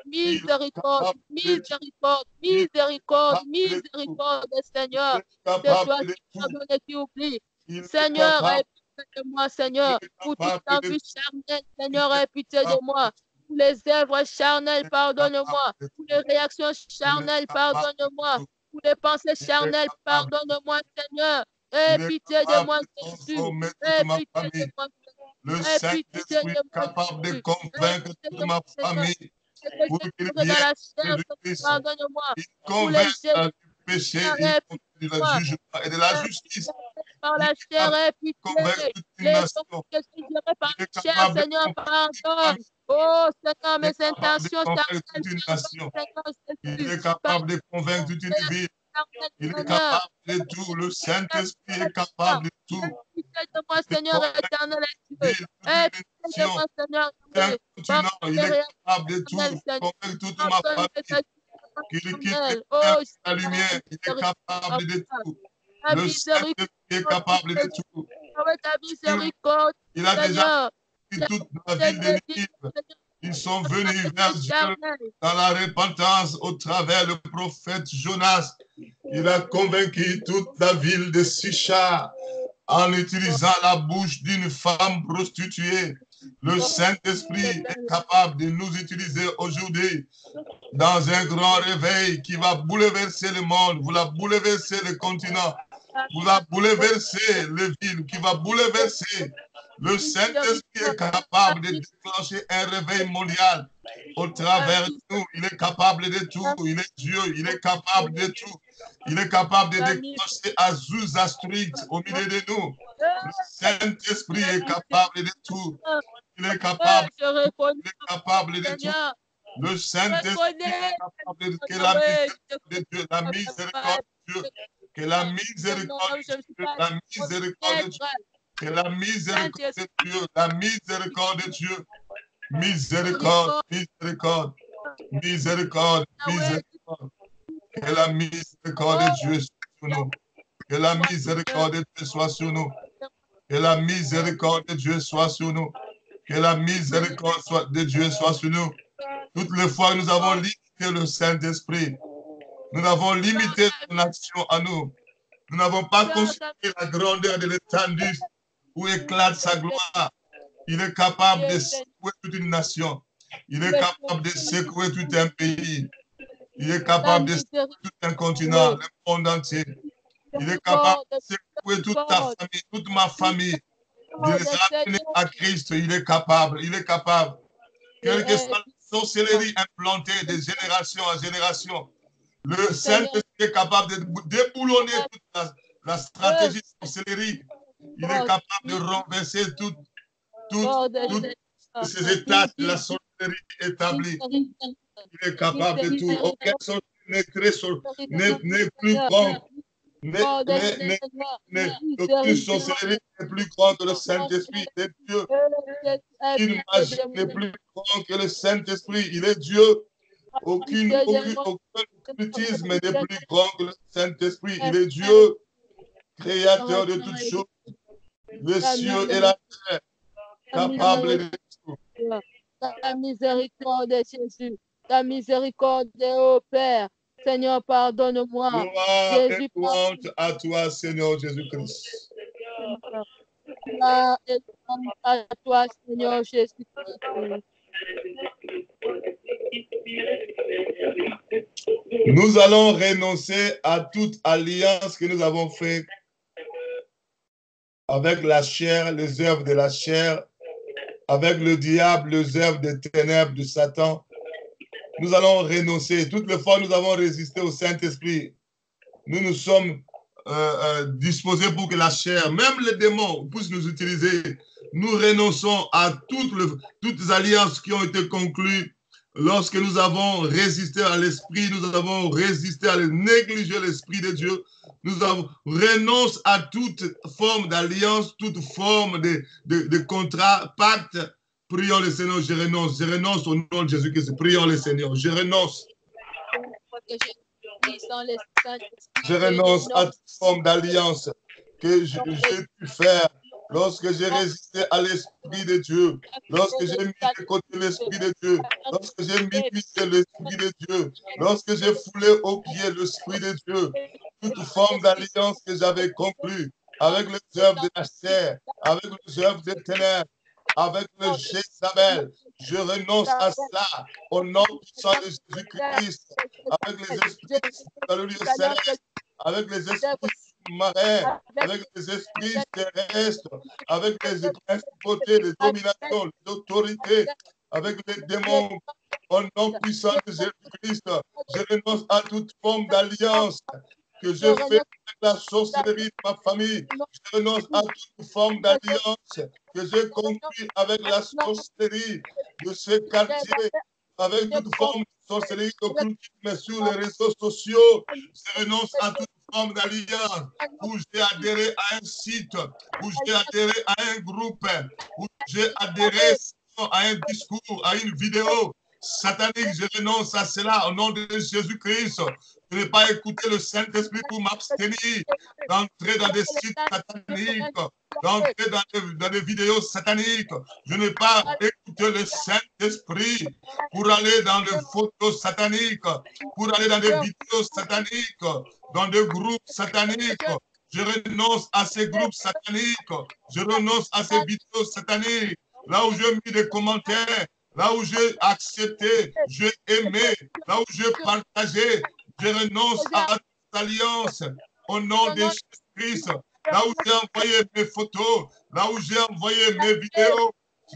Miséricorde, miséricorde, miséricorde, miséricorde, Seigneur. C'est toi qui pardonnes et qui oublie. Seigneur, aie pitié de moi, Seigneur. Pour toute envie charnelle, Seigneur, aie pitié de moi. Pour les œuvres charnelles, pardonne-moi. Pour les réactions charnelles, pardonne-moi. Pour les pensées charnelles, pardonne-moi, Seigneur. Aie pitié de moi, Jésus. Aie pitié de moi, le Saint-Esprit est capable de convaincre toute ma famille pour qu'il vienne de Christ. Il convainc du péché, il convainc du jugement et de la justice. Par la chair et puis convainc toute une nation. Il est capable Seigneur, pardonne. Oh Seigneur, mes intentions, il est capable de convaincre toute une ville. Il est capable de tout. Le Saint-Esprit est capable de tout. Seigneur éternel, il est capable de tout. Convaincre toute ma famille. Qu'il quitte la lumière. Il est capable de tout. Le Saint-Esprit est capable de tout. Il a déjà dit toute la ville de Ninive. Ils sont venus vers Dieu dans la repentance au travers du prophète Jonas. Il a convaincu toute la ville de Sichar en utilisant la bouche d'une femme prostituée. Le Saint-Esprit est capable de nous utiliser aujourd'hui dans un grand réveil qui va bouleverser le monde, vous la bouleverser le continent, vous la bouleverser les villes, qui va bouleverser. Le Saint-Esprit est capable de déclencher un réveil mondial au travers de nous. Il est capable de tout. Il est Dieu. Il est capable de tout. Il est capable de déclencher Azus Astrix au milieu de nous. Le Saint-Esprit est capable de tout. Il est capable. Il est capable de tout. Le Saint-Esprit est capable de que la miséricorde de Dieu, la miséricorde de Dieu, que la miséricorde de Dieu, la miséricorde de Dieu. Que la miséricorde de Dieu, la miséricorde de Dieu, miséricorde, miséricorde, miséricorde, miséricorde. Que la miséricorde de Dieu soit sur nous. Que la miséricorde de Dieu soit sur nous. Que la miséricorde de Dieu soit sur nous. Que la miséricorde de Dieu soit sur nous. Toutes les fois que nous avons limité le Saint-Esprit, nous avons limité son action à nous. Nous n'avons pas considéré la grandeur de l'étendue où éclate sa gloire. Il est capable de secouer toute une nation. Il est capable de secouer tout un pays. Il est capable de secouer tout un continent, le monde entier. Il est capable de secouer toute ta famille, toute ma famille, de les ramener à Christ. Il est capable. Il est capable. Quelle que soit la sorcellerie implantée de génération en génération, le Saint-Esprit est capable de déboulonner toute la stratégie de sorcellerie. Il est capable de renverser toutes ces états de la sorcellerie sorcellerie établie. Il est capable de tout. Aucune sorcellerie n'est plus grande. Aucune sorcellerie n'est plus grande que le Saint-Esprit. Il est Dieu. Aucune magie n'est plus grande que le Saint-Esprit. Il est Dieu. Aucun occultisme n'est plus grand que le Saint-Esprit. Il est Dieu, créateur de toutes choses, le ciel et la terre, capable de tout. Ta miséricorde, Jésus. Ta miséricorde, ô Père. Seigneur, pardonne-moi. Gloire et louange à toi, Seigneur Jésus-Christ. Gloire et louange à toi, Seigneur Jésus-Christ. Nous allons renoncer à toute alliance que nous avons faite avec la chair, les œuvres de la chair, avec le diable, les œuvres des ténèbres de Satan. Nous allons renoncer. Toutes les fois, nous avons résisté au Saint-Esprit. Nous nous sommes disposés pour que la chair, même les démons, puissent nous utiliser. Nous renonçons à toutes les alliances qui ont été conclues. Lorsque nous avons résisté à l'Esprit, nous avons résisté à négliger l'Esprit de Dieu. Nous avons renoncé à toute forme d'alliance, toute forme de contrat, pacte. Prions le Seigneur, je renonce au nom de Jésus-Christ. Prions le Seigneur, je renonce. Je renonce à toute forme d'alliance que j'ai pu faire lorsque j'ai résisté à l'Esprit de Dieu, lorsque j'ai mis de côté l'Esprit de Dieu, lorsque j'ai minimisé l'Esprit de Dieu, lorsque j'ai foulé au pied l'Esprit de Dieu, toute forme d'alliance que j'avais conclue avec les œuvres de la chair, avec les œuvres des ténèbres, avec le Jézabel, je renonce à cela au nom puissant de Jésus-Christ, avec les esprits dans le lieu céleste, avec les esprits sous-marins, avec les esprits terrestres, avec les principautés, les dominations, les autorités, avec les démons, au nom puissant de Jésus-Christ, je renonce à toute forme d'alliance que je fais avec la sorcellerie de ma famille. Je renonce à toute forme d'alliance que j'ai conclue avec la sorcellerie de ce quartier, avec toute forme de sorcellerie occultisme sur les réseaux sociaux. Je renonce à toute forme d'alliance où j'ai adhéré à un site, où j'ai adhéré à un groupe, où j'ai adhéré à un discours, à une vidéo satanique. Je renonce à cela au nom de Jésus-Christ. Je ne vais pas écouter le Saint-Esprit pour m'abstenir d'entrer dans des sites sataniques, d'entrer dans des vidéos sataniques. Je ne vais pas écouter le Saint-Esprit pour aller dans des photos sataniques, pour aller dans des vidéos sataniques, dans des groupes sataniques. Je renonce à ces groupes sataniques. Je renonce à ces vidéos sataniques. Là où j'ai mis des commentaires, là où j'ai accepté, j'ai aimé, là où j'ai partagé, je renonce à toute alliance au nom de Jésus-Christ. Là où j'ai envoyé mes photos, là où j'ai envoyé mes vidéos,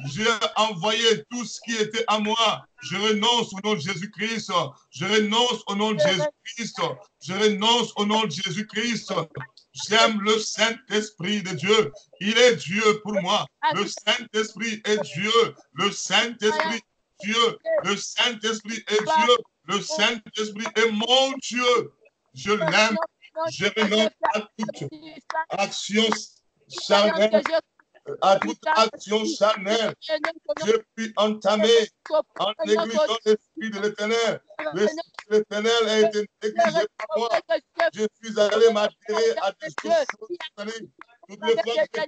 j'ai envoyé tout ce qui était à moi. Je renonce au nom de Jésus-Christ. Je renonce au nom de Jésus-Christ. Je renonce au nom de Jésus-Christ. J'aime le Saint-Esprit de Dieu. Il est Dieu pour moi. Le Saint-Esprit est Dieu. Le Saint-Esprit est Dieu. Le Saint-Esprit est Dieu. Le Saint-Esprit est mon Dieu. Je l'aime. Je renonce à toute action charnelle. À toute action charnelle, je puis entamer en négligeant l'Esprit de l'Éternel. L'Esprit de l'Éternel a été négligé par moi. Je suis allé m'adhérer à des choses sataniques. Toutes les fois que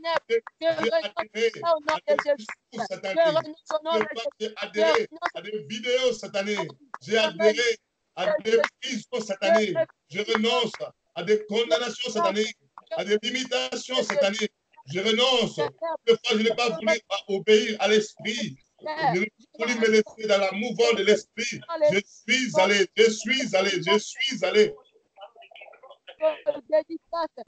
j'ai adhéré à des discours sataniques, toutes les fois que j'ai adhéré à des vidéos sataniques, j'ai adhéré à des prisons sataniques. Je renonce à des condamnations sataniques, à des limitations sataniques. Je renonce. Des fois, je n'ai pas voulu obéir à l'esprit. Je n'ai pas voulu me laisser dans la mouvance de l'esprit. Je suis allé.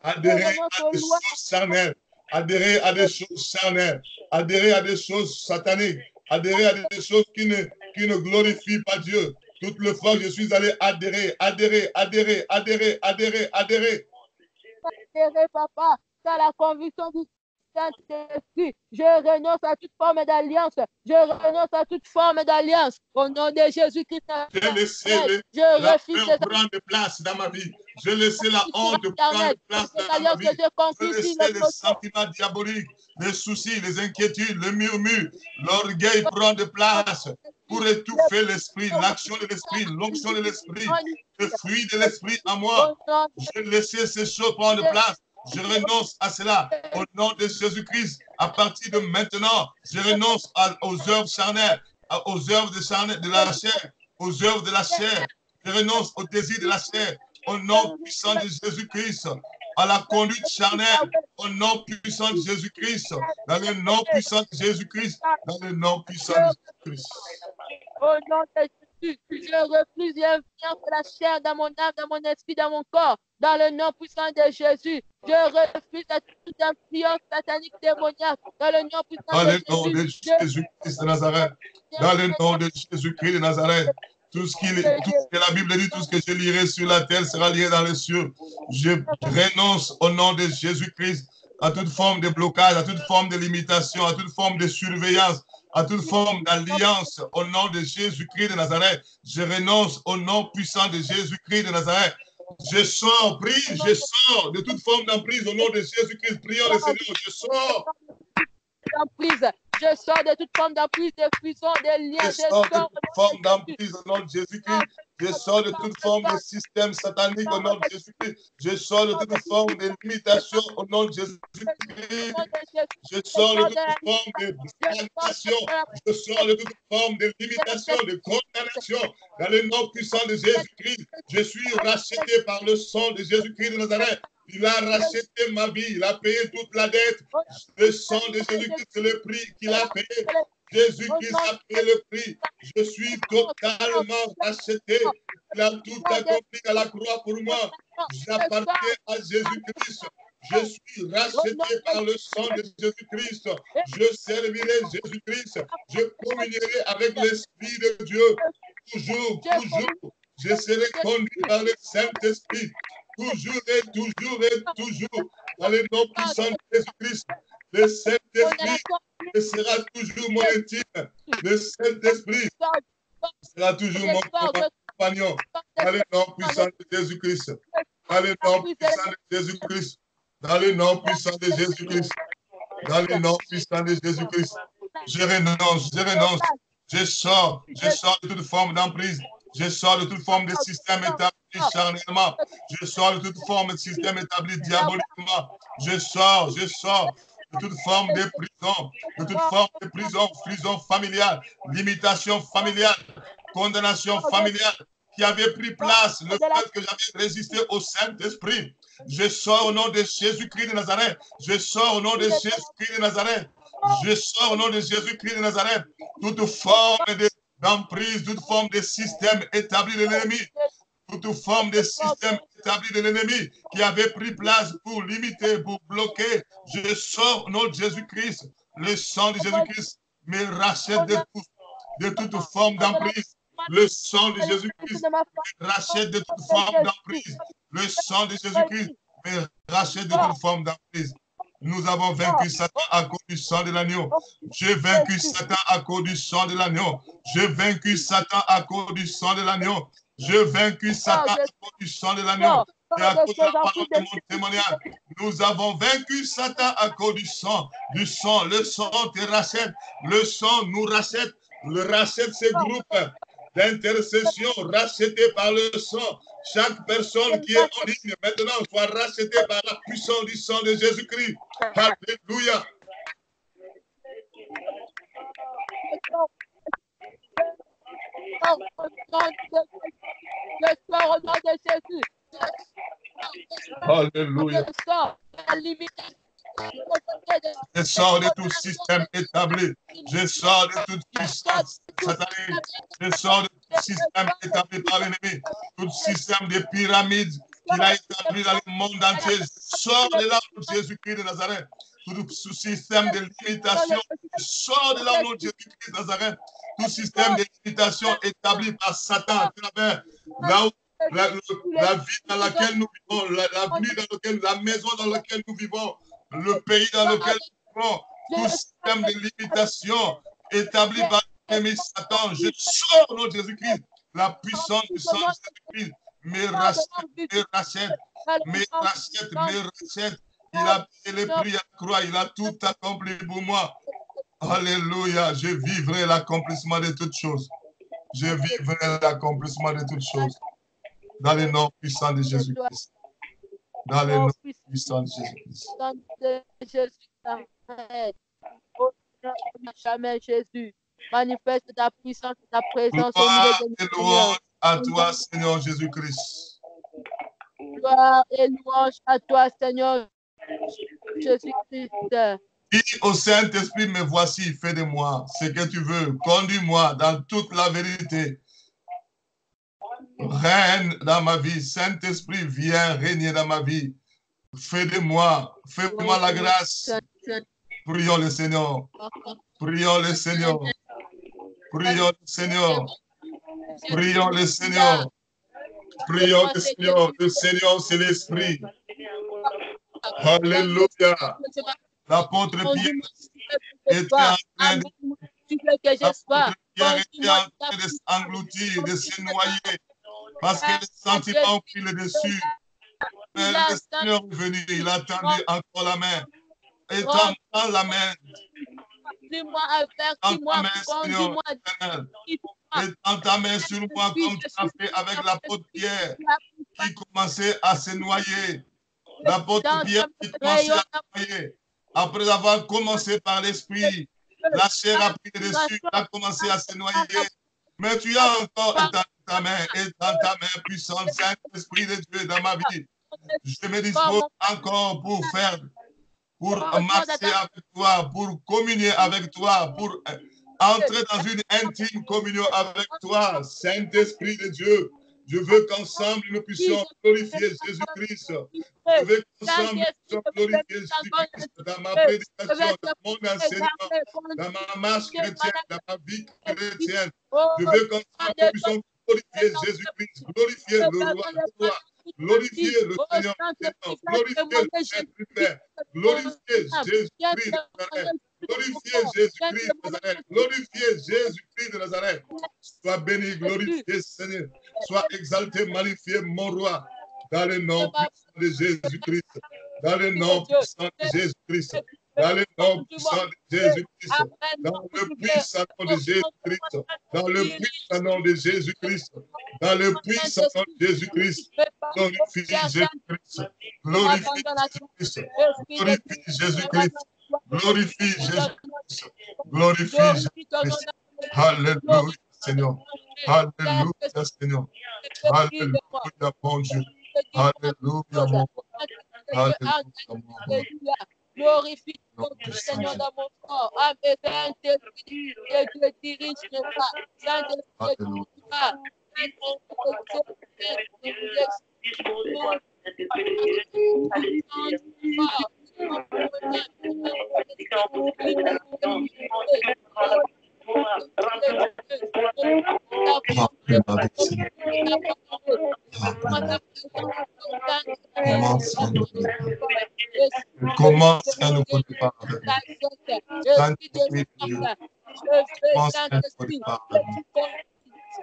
Adhérer à des choses charnelles. Adhérer à des choses charnelles. Adhérer à des choses sataniques. Adhérer à des choses qui ne glorifient pas Dieu. Toutes les fois, je suis allé adhérer. Adhérer, papa. Tu as la conviction du Saint-Esprit, je renonce à toute forme d'alliance. Je renonce à toute forme d'alliance. Au nom de Jésus-Christ, je refuse la peur prendre place dans ma vie. Je laisse la honte prendre place dans ma vie. Je laisse les sentiments diaboliques, les soucis, les inquiétudes, le murmure, l'orgueil prendre place pour étouffer l'esprit, l'action de l'esprit, l'onction de l'esprit, le fruit de l'esprit en moi. Je laisse ces choses prendre place. Je renonce à cela au nom de Jésus-Christ. À partir de maintenant, je renonce aux œuvres charnelles, aux œuvres de la chair, aux œuvres de la chair. Je renonce au désir de la chair, au nom puissant de Jésus-Christ, à la conduite charnelle, au nom puissant de Jésus-Christ, dans le nom puissant de Jésus-Christ, dans le nom puissant de Jésus-Christ. Au nom de Jésus, je refuse l'influence de la chair dans mon âme, dans mon esprit, dans mon corps. Dans le nom puissant de Jésus, je refuse toute influence satanique démoniaque. Dans le nom puissant de Jésus. Dans le nom de Jésus-Christ de Nazareth. Dans le nom de Jésus-Christ de Nazarète. Tout ce que la Bible dit, tout ce que je lirai sur la terre sera lié dans les cieux. Je renonce au nom de Jésus-Christ à toute forme de blocage, à toute forme de limitation, à toute forme de surveillance, à toute forme d'alliance au nom de Jésus-Christ de Nazareth. Je renonce au nom puissant de Jésus-Christ de Nazareth. Je sors, prie, je sors de toute forme d'emprise au nom de Jésus-Christ. Prions le Seigneur, je sors. Je sors de toute forme d'emprise, de prison, de liens. Je sors de toute forme d'emprise au nom de Jésus-Christ. Je sors de toute forme de système satanique au nom de Jésus-Christ. Je sors de toute forme de limitation au nom de Jésus-Christ. Je sors de toute forme de stagnation. Je sors de toute forme de limitation, de condamnation. Dans le nom puissant de Jésus-Christ, je suis racheté par le sang de Jésus-Christ de Nazareth. Il a racheté ma vie, il a payé toute la dette. Le sang de Jésus-Christ, c'est le prix qu'il a payé. Jésus-Christ a payé le prix. Je suis totalement racheté. Il a tout accompli à la croix pour moi. J'appartiens à Jésus-Christ. Je suis racheté par le sang de Jésus-Christ. Je servirai Jésus-Christ. Je communierai avec l'Esprit de Dieu. Toujours, toujours. Je serai conduit par le Saint-Esprit. Toujours et toujours et toujours. Dans le nom puissant de Jésus-Christ. Le Saint-Esprit sera toujours mon intime. Le Saint-Esprit sera toujours mon compagnon. Dans le nom puissant de Jésus-Christ. Dans le nom puissant de Jésus-Christ. Dans le nom puissant de Jésus-Christ. Dans le nom puissant de Jésus-Christ. Je renonce, je renonce. Je sors de toute forme d'emprise. Je sors de toute forme de système établi charnellement. Je sors de toute forme de système établi diaboliquement. Je sors de toute forme de prison familiale, limitation familiale, condamnation familiale qui avait pris place, le fait que j'avais résisté au Saint-Esprit. Je sors au nom de Jésus-Christ de Nazareth. Je sors au nom de Jésus-Christ de Nazareth. Je sors au nom de Jésus-Christ de Nazareth. Toute forme d'emprise, toute forme de système établi de l'ennemi, toute forme de système établi de l'ennemi qui avait pris place pour limiter, pour bloquer. Je sors au nom de Jésus-Christ. Le sang de Jésus-Christ me rachète de toute forme d'emprise. Le sang de Jésus-Christ me rachète de toute forme d'emprise. Le sang de Jésus-Christ me rachète de toute forme d'emprise. Nous avons vaincu Satan à cause du sang de l'agneau. J'ai vaincu Satan à cause du sang de l'agneau. J'ai vaincu Satan à cause du sang de l'agneau. J'ai vaincu Satan à cause du sang de l'agneau. Et à cause de la parole de mon témoignage, nous avons vaincu Satan à cause du sang. Le sang te rachète. Le sang nous rachète. Le rachète ces groupes d'intercession rachetés par le sang. Chaque personne qui est en ligne maintenant soit rachetée par la puissance du sang de Jésus-Christ. Alléluia. Alléluia. Je sors de tout système établi. Je sors de toute puissance satanique. Je sors de tout système établi par l'ennemi. Tout système de pyramide qu'il a établi dans le monde entier. Je sors de là de Jésus-Christ de Nazareth. Tout système de limitation. Je sors de là de Jésus-Christ de Nazareth. Tout système de limitation établi par Satan à travers là où la vie dans laquelle nous vivons, la maison dans laquelle nous vivons, le pays dans lequel nous rompons tout système de limitation établi par l'ennemi Satan. Je sors au nom de Jésus-Christ la puissance du sang de Jésus-Christ. Me rachète. Il a payé le prix à la croix. Il a tout accompli pour moi. Alléluia. Je vivrai l'accomplissement de toutes choses. Je vivrai l'accomplissement de toutes choses. Dans le nom puissant de Jésus-Christ. Dans le nom puissant de Jésus-Christ. Jamais Jésus. Manifeste ta puissance et ta présence au Gloire milieu de et louange à toi, Seigneur Jésus-Christ. Gloire et louange à toi, Seigneur Jésus-Christ. Dis au Saint-Esprit, me voici, fais de moi ce que tu veux. Conduis-moi dans toute la vérité. Règne dans ma vie. Saint-Esprit, viens régner dans ma vie. Fais de moi, fais-moi la grâce. Prions le Seigneur. Prions le Seigneur. Prions le Seigneur. Prions le Seigneur. Prions le Seigneur. Le Seigneur, c'est l'Esprit. Alléluia. L'apôtre Pierre était en train de s'engloutir, de se noyer, parce que les sentiments ont pris le dessus. Mais le Seigneur est venu, il a tendu encore la main. Et tend la main. Et tend ta main sur moi comme tu as fait avec l'apôtre Pierre qui commençait à se noyer. L'apôtre Pierre qui commençait à se noyer. Après avoir commencé par l'esprit, la chair a pris le dessus, il a commencé à se noyer. Mais tu as encore étendu ta main puissante, Saint-Esprit de Dieu dans ma vie. Je me dispose encore pour marcher avec toi, pour communier avec toi, pour entrer dans une intime communion avec toi, Saint-Esprit de Dieu. Je veux qu'ensemble nous puissions glorifier Jésus-Christ. Je veux qu'ensemble nous puissions glorifier Jésus-Christ dans ma prédication, dans mon enseignement, dans ma marche chrétienne, dans ma vie chrétienne. Je veux qu'ensemble nous puissions glorifier Jésus-Christ, glorifier le roi. Glorifier le Seigneur, glorifier le Saint-Père, glorifier Jésus-Christ de Nazareth, glorifier Jésus-Christ de Nazareth, glorifier Jésus-Christ de Nazareth. Sois béni, glorifié Seigneur, sois exalté, magnifié mon roi, dans le nom puissant de Jésus-Christ, dans le nom puissant de Jésus-Christ, dans le nom puissant de Jésus-Christ, dans le puissant nom de Jésus-Christ, dans le puissant nom de Jésus-Christ, dans le puissant nom de Jésus-Christ, glorifie Jésus-Christ, glorifie Jésus-Christ, glorifie Jésus-Christ, glorifie Jésus-Christ, glorifie Jésus-Christ. Alléluia, Seigneur. Alléluia, Seigneur. Alléluia, mon Dieu. Alléluia, mon roi. Alléluia, mon roi. Glorifie ton Seigneur dans mon corps. Amen. Saint-Esprit, que Dieu dirige mes pas. Saint-Esprit, Commence un nouveau départ avec nous. Saint-Esprit,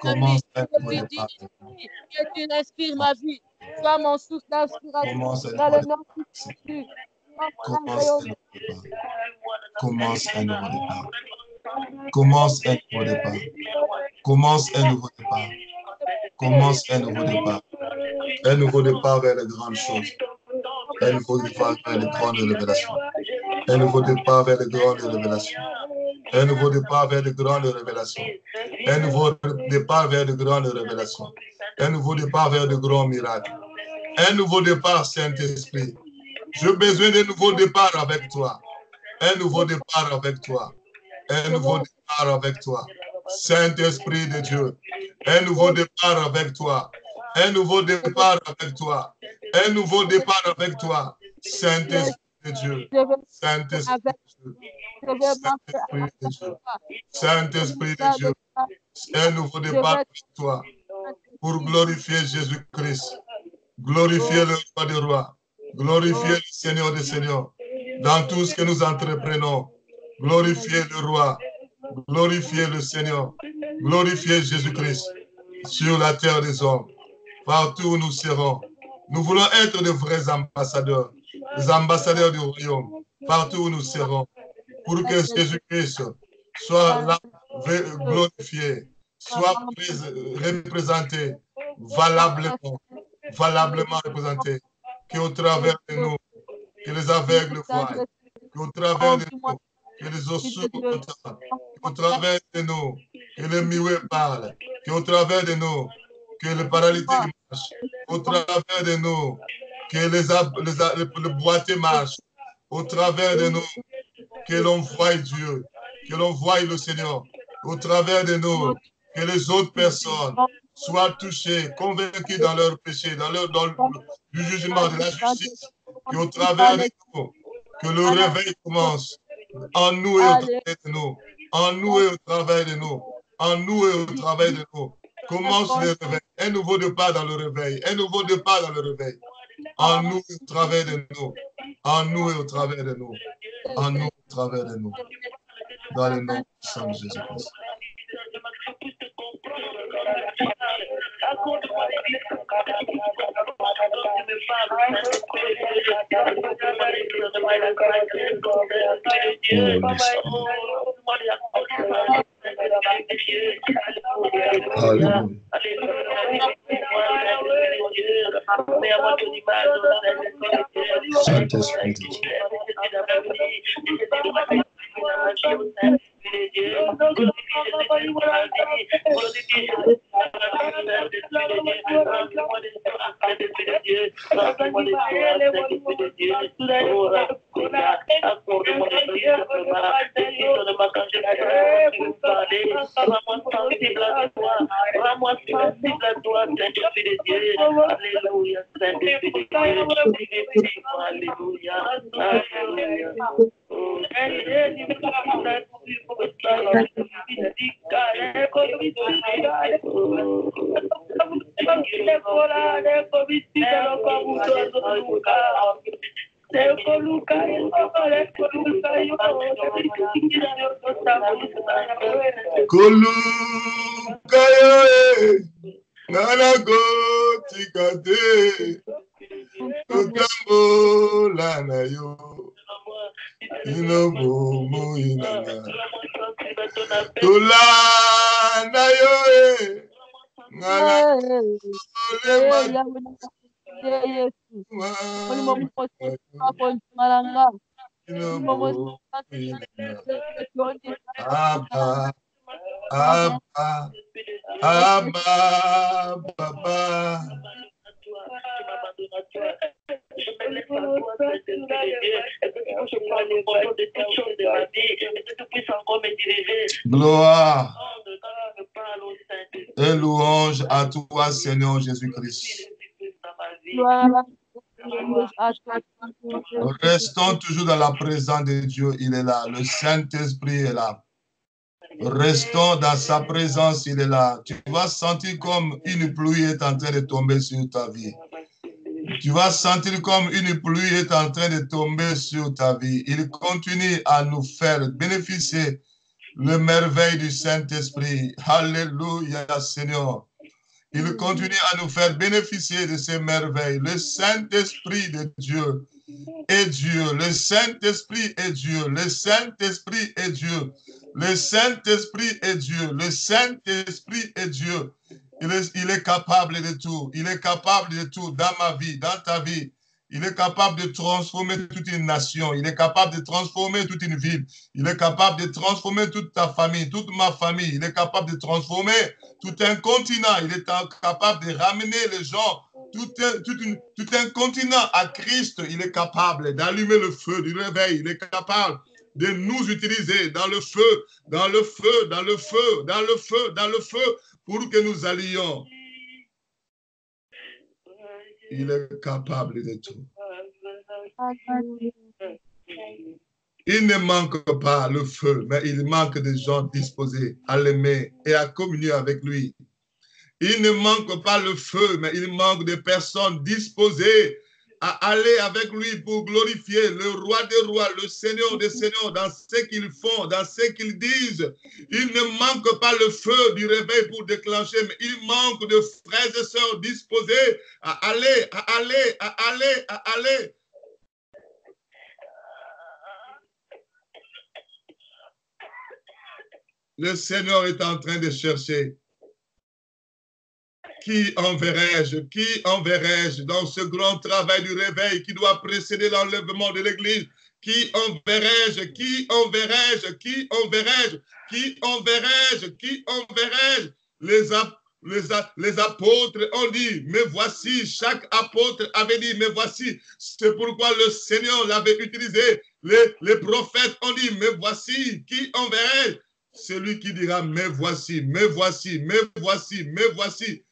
commence un nouveau départ. Que tu inspires ma vie. Sois mon source d'inspiration. Dans le nom de Jésus. Commence un nouveau départ. Commence un nouveau départ. Commence un nouveau départ. Commence un nouveau départ. Un nouveau départ vers les grandes choses. Un nouveau départ vers les grandes révélations. Un nouveau départ vers les grandes révélations. Un nouveau départ vers les grandes révélations. Un nouveau départ vers de grandes révélations. Un nouveau départ vers de grands miracles. Un nouveau départ, Saint-Esprit. J'ai besoin d'un nouveau départ avec toi. Un nouveau départ avec toi. Un nouveau départ avec toi. Saint-Esprit de Dieu. Un nouveau départ avec toi. Un nouveau départ avec toi. Un nouveau départ avec toi. Saint-Esprit de Dieu. Saint-Esprit de Dieu. Saint-Esprit de Dieu. Saint-Esprit de Dieu. Un nouveau départ avec toi. Pour glorifier Jésus-Christ. Glorifier le roi des rois. Glorifier le Seigneur des seigneurs. dans tout ce que nous entreprenons. Glorifiez le roi, glorifiez le Seigneur, glorifiez Jésus-Christ sur la terre des hommes. Partout où nous serons, nous voulons être de vrais ambassadeurs, les ambassadeurs du royaume, partout où nous serons, pour que Jésus-Christ soit là, glorifié, soit représenté, valablement représenté, qu'au travers de nous, que les aveugles voient, qu'au travers de nous, que les osseux entendent, qu'au travers de nous, que les muets parlent, qu'au travers de nous, que le paralytique marche, au travers de nous, que le boiteux marche, au travers de nous, que l'on voie Dieu, que l'on voie le Seigneur, au travers de nous, que les autres personnes soient touchées, convaincues dans leur péché, dans le jugement, de la justice, qu'au travers de nous, que le réveil commence en nous et au travers de nous, en nous et au travers de nous, en nous et au travers de nous. Commence le réveil, un nouveau départ dans le réveil, un nouveau départ dans le réveil, en nous et au travers de nous, en nous et au travers de nous, en nous et au travers de nous, dans le nom de Jésus-Christ. Saint-Esprit. Gloire et louange à toi, Seigneur Jésus-Christ. Restons toujours dans la présence de Dieu, il est là. Le Saint-Esprit est là. Restons dans sa présence, il est là. Tu vas sentir comme une pluie est en train de tomber sur ta vie. Tu vas sentir comme une pluie est en train de tomber sur ta vie. Il continue à nous faire bénéficier le merveille du Saint-Esprit. Alléluia, Seigneur. Il continue à nous faire bénéficier de ces merveilles. Le Saint-Esprit de Dieu est Dieu. Le Saint-Esprit est Dieu. Le Saint-Esprit est Dieu. Le Saint-Esprit est Dieu. Le Saint-Esprit est Dieu. Il est capable de tout. Il est capable de tout dans ma vie, dans ta vie. Il est capable de transformer toute une nation. Il est capable de transformer toute une ville. Il est capable de transformer toute ta famille, toute ma famille. Il est capable de transformer tout un continent. Il est capable de ramener les gens, tout un continent à Christ. Il est capable d'allumer le feu du réveil. Il est capable de nous utiliser dans le feu, dans le feu, dans le feu, dans le feu, dans le feu, pour que nous allions. Il est capable de tout. Il ne manque pas le feu, mais il manque de gens disposés à l'aimer et à communier avec lui. Il ne manque pas le feu, mais il manque de personnes disposées à aller avec lui pour glorifier le roi des rois, le Seigneur des seigneurs, dans ce qu'ils font, dans ce qu'ils disent. Il ne manque pas le feu du réveil pour déclencher, mais il manque de frères et sœurs disposés à aller, à aller, à aller, à aller. Le Seigneur est en train de chercher. Qui enverrai-je? Qui enverrai-je dans ce grand travail du réveil qui doit précéder l'enlèvement de l'Église? Qui enverrai-je? Qui enverrai-je? Qui enverrai-je? Qui enverrai-je? Qui enverrai-je? Les apôtres ont dit, mais voici, chaque apôtre avait dit, mais voici. C'est pourquoi le Seigneur l'avait utilisé. Les prophètes ont dit, mais voici, qui enverrai-je? Celui qui dira, mais voici, mais voici, mais voici, mais voici.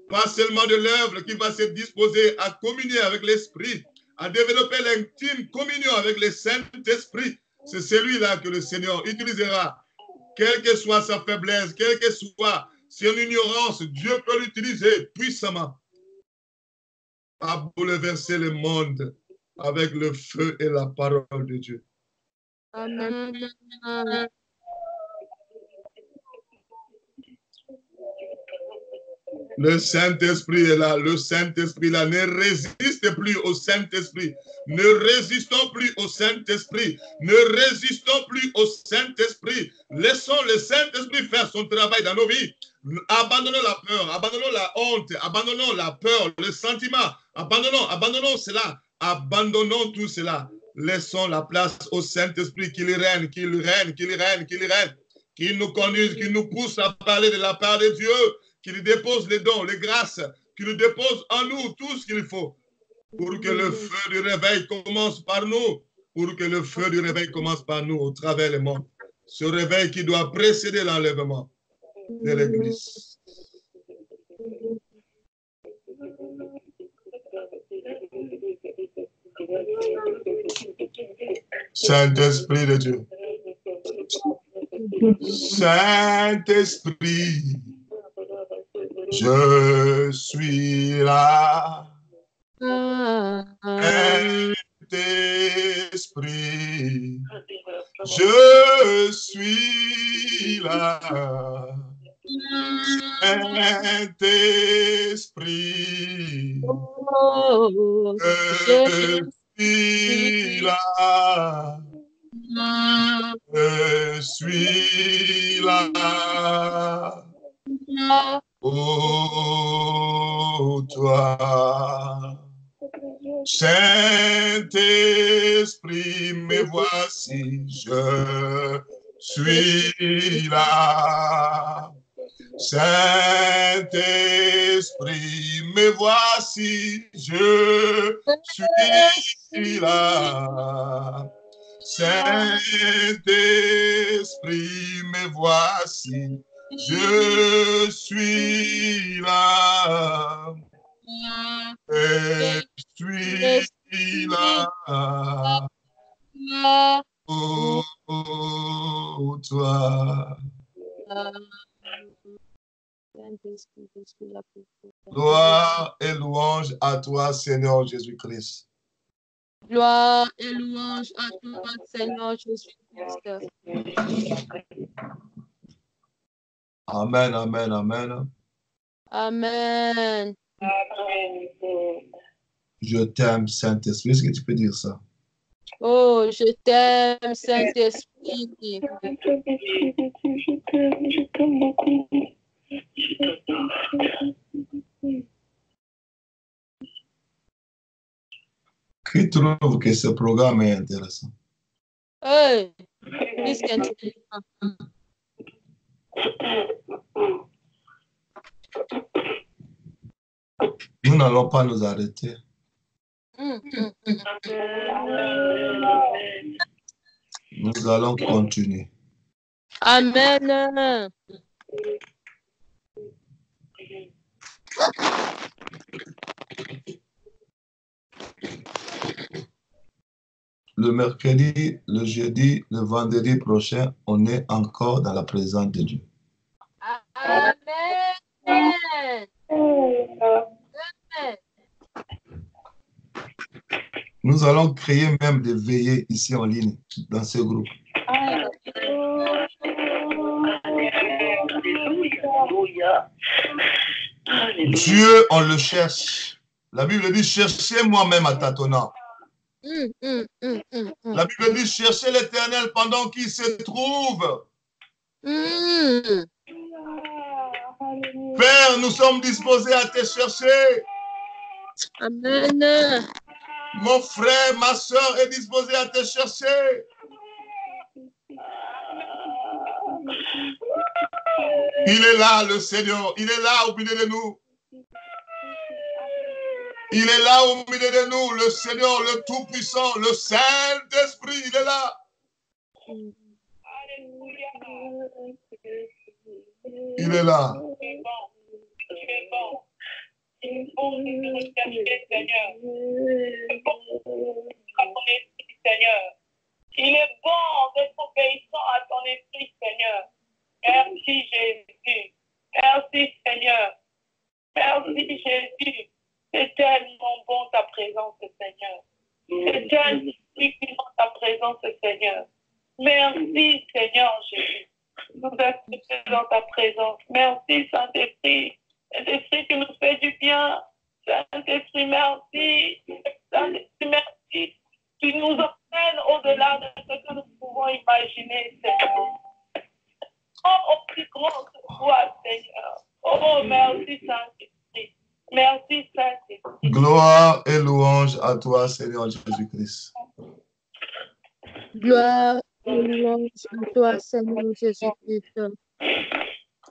Pas seulement de l'œuvre qui va se disposer à communier avec l'Esprit, à développer l'intime communion avec le Saint-Esprit. C'est celui-là que le Seigneur utilisera. Quelle que soit sa faiblesse, quelle que soit son ignorance, Dieu peut l'utiliser puissamment à bouleverser le monde avec le feu et la parole de Dieu. Amen. Le Saint-Esprit est là, le Saint-Esprit est là. Ne résiste plus au Saint-Esprit. Ne résistons plus au Saint-Esprit. Ne résistons plus au Saint-Esprit. Laissons le Saint-Esprit faire son travail dans nos vies. Abandonnons la peur, abandonnons la honte, abandonnons la peur, le sentiment. Abandonnons cela. Abandonnons tout cela. Laissons la place au Saint-Esprit qu'il règne, qu'il règne, qu'il règne, qu'il règne. Qu'il nous conduise, qu'il nous pousse à parler de la part de Dieu. Qu'il dépose les dons, les grâces, qu'il dépose en nous tout ce qu'il faut pour que le feu du réveil commence par nous, pour que le feu du réveil commence par nous au travers le monde. Ce réveil qui doit précéder l'enlèvement de l'Église. Saint-Esprit de Dieu. Saint-Esprit. Je suis là, Saint-Esprit, je suis là, Saint-Esprit, je suis là, je suis là. Oh, toi, Saint-Esprit, me voici, je suis là. Saint-Esprit, me voici, je suis là. Saint-Esprit, me voici. Je suis là, je suis là, oh, toi. Gloire et louange à toi, Seigneur Jésus-Christ. Gloire et louange à toi, Seigneur Jésus-Christ. Amen, amen, amen. Amen. Je t'aime, Saint-Esprit. Est-ce que tu peux dire ça? Oh, je t'aime, Saint-Esprit. Je t'aime beaucoup. Qui trouve que ce programme est intéressant? Hey, qu'est-ce qu'intéressant. Nous n'allons pas nous arrêter. Nous allons continuer. Amen. Le mercredi, le jeudi, le vendredi prochain, on est encore dans la présence de Dieu. Amen. Amen. Nous allons créer même des veillées ici en ligne, dans ce groupe. Dieu, on le cherche. La Bible dit, cherchez-moi même à tâtonnant. La Bible dit, cherchez l'Éternel pendant qu'il se trouve. Père, nous sommes disposés à te chercher. Amen. Mon frère, ma soeur est disposé à te chercher. Il est là, le Seigneur. Il est là au milieu de nous. Il est là au milieu de nous, le Seigneur, le Tout-Puissant, le Saint-Esprit, il est là. Il est là. Il est bon d'être obéissant à ton esprit, Seigneur. Merci, Jésus. Merci, Seigneur. Merci, Jésus. C'est tellement bon ta présence, Seigneur. C'est tellement suffisant ta présence, Seigneur. Merci, Seigneur Jésus. Nous acceptons dans ta présence. Merci, Saint-Esprit. Saint-Esprit qui nous fait du bien. Saint-Esprit, merci. Saint-Esprit, merci. Tu nous emmènes au-delà de ce que nous pouvons imaginer, Seigneur. Oh, au plus grand que toi, Seigneur. Oh, merci, Saint-Esprit. Merci, Saint-Esprit. Gloire et louange à toi, Seigneur Jésus-Christ. Gloire et louange à toi, Seigneur Jésus-Christ.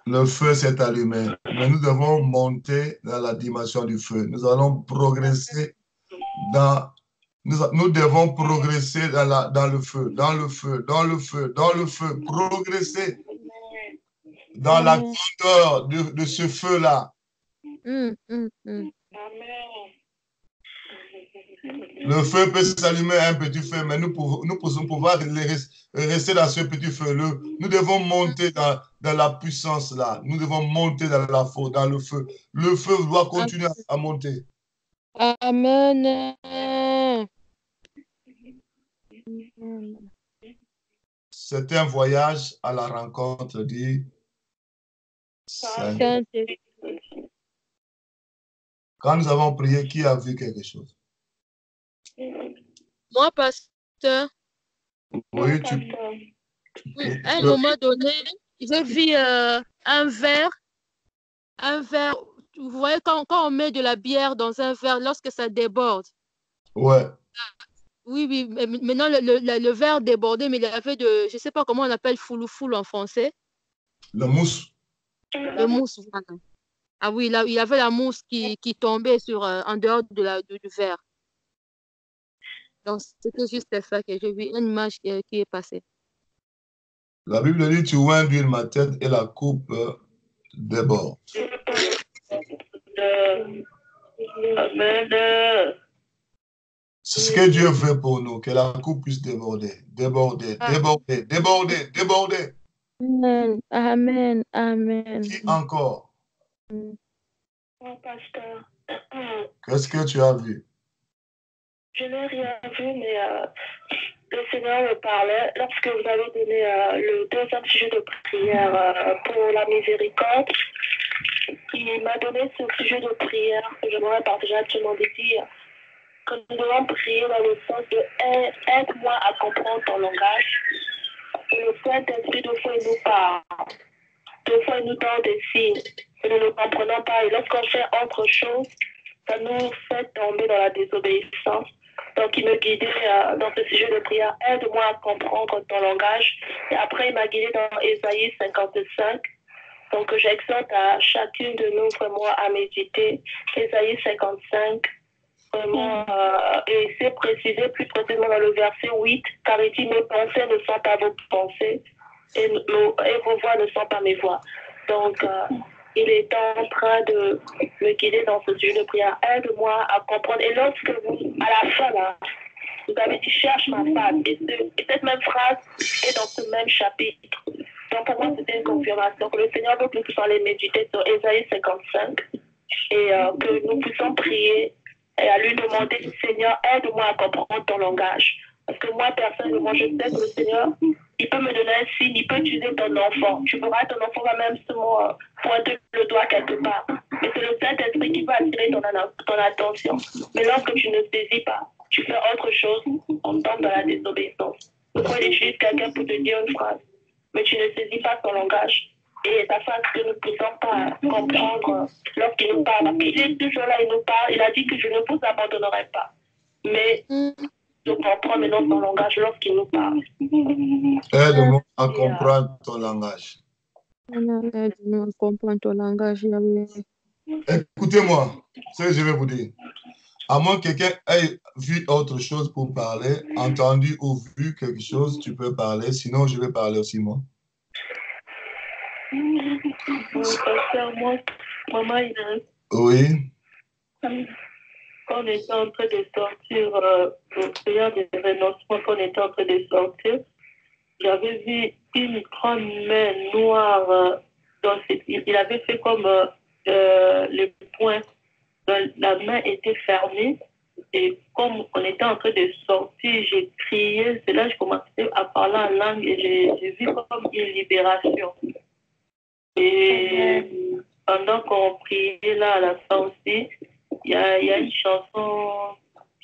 Le feu s'est allumé, mais nous devons monter dans la dimension du feu. Nous allons progresser dans... Nous devons progresser dans le feu, dans le feu, dans le feu, dans le feu, progresser dans la grandeur de ce feu-là. Le feu peut s'allumer un petit feu, mais nous pouvons pouvoir rester dans ce petit feu. Nous devons monter dans la puissance là. Nous devons monter dans la faute, dans le feu. Le feu doit continuer à monter. Amen. C'est un voyage à la rencontre du Saint-Esprit. Quand nous avons prié, qui a vu quelque chose? Moi, pasteur. Oui, à un moment donné, j'ai vu un verre. Vous voyez, quand on met de la bière dans un verre, lorsque ça déborde. Ouais. Oui, maintenant le verre débordait, mais il y avait je ne sais pas comment on appelle foulou en français. Le mousse. Le mousse, voilà. Ah oui, là, il y avait la mousse qui tombait en dehors du verre. Donc, c'était juste ça que j'ai vu, une image qui est passée. La Bible dit, tu oins d'huile ma tête et la coupe déborde. C'est ce que Dieu veut pour nous, que la coupe puisse déborder, déborder, déborder, déborder, déborder. Amen, amen, amen. Qui encore? Mon pasteur. Qu'est-ce que tu as vu? Je n'ai rien vu, mais le Seigneur me parlait lorsque vous avez donné le deuxième sujet de prière pour la miséricorde. Il m'a donné ce sujet de prière que j'aimerais partager actuellement de dire que nous devons prier dans le sens de aide-moi à comprendre ton langage. Et le Saint-Esprit, deux fois, il nous parle. Deux fois, il nous donne des signes que nous ne comprenons pas. Et lorsqu'on fait autre chose, ça nous fait tomber dans la désobéissance. Donc, il me guidait dans ce sujet de prière. Aide-moi à comprendre ton langage. Et après, il m'a guidé dans Ésaïe 55. Donc, j'exhorte à chacune de nous vraiment à méditer Ésaïe 55. Vraiment, et c'est précisé plus précisément dans le verset 8, car il dit, mes pensées ne sont pas vos pensées et vos voix ne sont pas mes voix. Donc, il est en train de me guider dans ce sujet de prière. Aide-moi à comprendre. Et lorsque vous, à la fin, là, vous avez dit, cherche ma femme. Et cette même phrase est dans ce même chapitre. Donc, pour moi, c'était une confirmation que le Seigneur veut que nous puissions aller méditer sur Ésaïe 55 et que nous puissions prier. et à lui demander, Seigneur, aide-moi à comprendre ton langage. Parce que moi, personnellement, je sais que le Seigneur, il peut me donner un signe, il peut utiliser ton enfant. Tu verras, ton enfant va même se pointer le doigt quelque part. Mais c'est le Saint-Esprit qui va attirer ton attention. Mais lorsque tu ne saisis pas, tu fais autre chose, on tombe dans la désobéissance. Pourquoi il utilise quelqu'un pour te dire une phrase, mais tu ne saisis pas son langage. Et ta phrase que nous ne pouvons pas comprendre lorsqu'il nous parle. Il est toujours là, il nous parle. Il a dit que je ne vous abandonnerai pas. Mais je comprends maintenant son langage lorsqu'il nous parle. Aide-moi à comprendre ton langage. Aide-nous à comprendre ton langage, Yahweh. Écoutez-moi, ce que je vais vous dire. À moins que quelqu'un ait vu autre chose pour parler, entendu ou vu quelque chose, tu peux parler. Sinon, je vais parler aussi moi. Pasteur, moi, maman, il a... Oui. Quand on était en train de sortir, au prière des renoncements, quand on était en train de sortir, j'avais vu une grande main noire. Il avait fait comme le poing. La main était fermée. Et comme on était en train de sortir, j'ai crié. C'est là que je commençais à parler en langue et j'ai vu comme une libération. Et pendant qu'on priait là à la fin aussi, il y a une chanson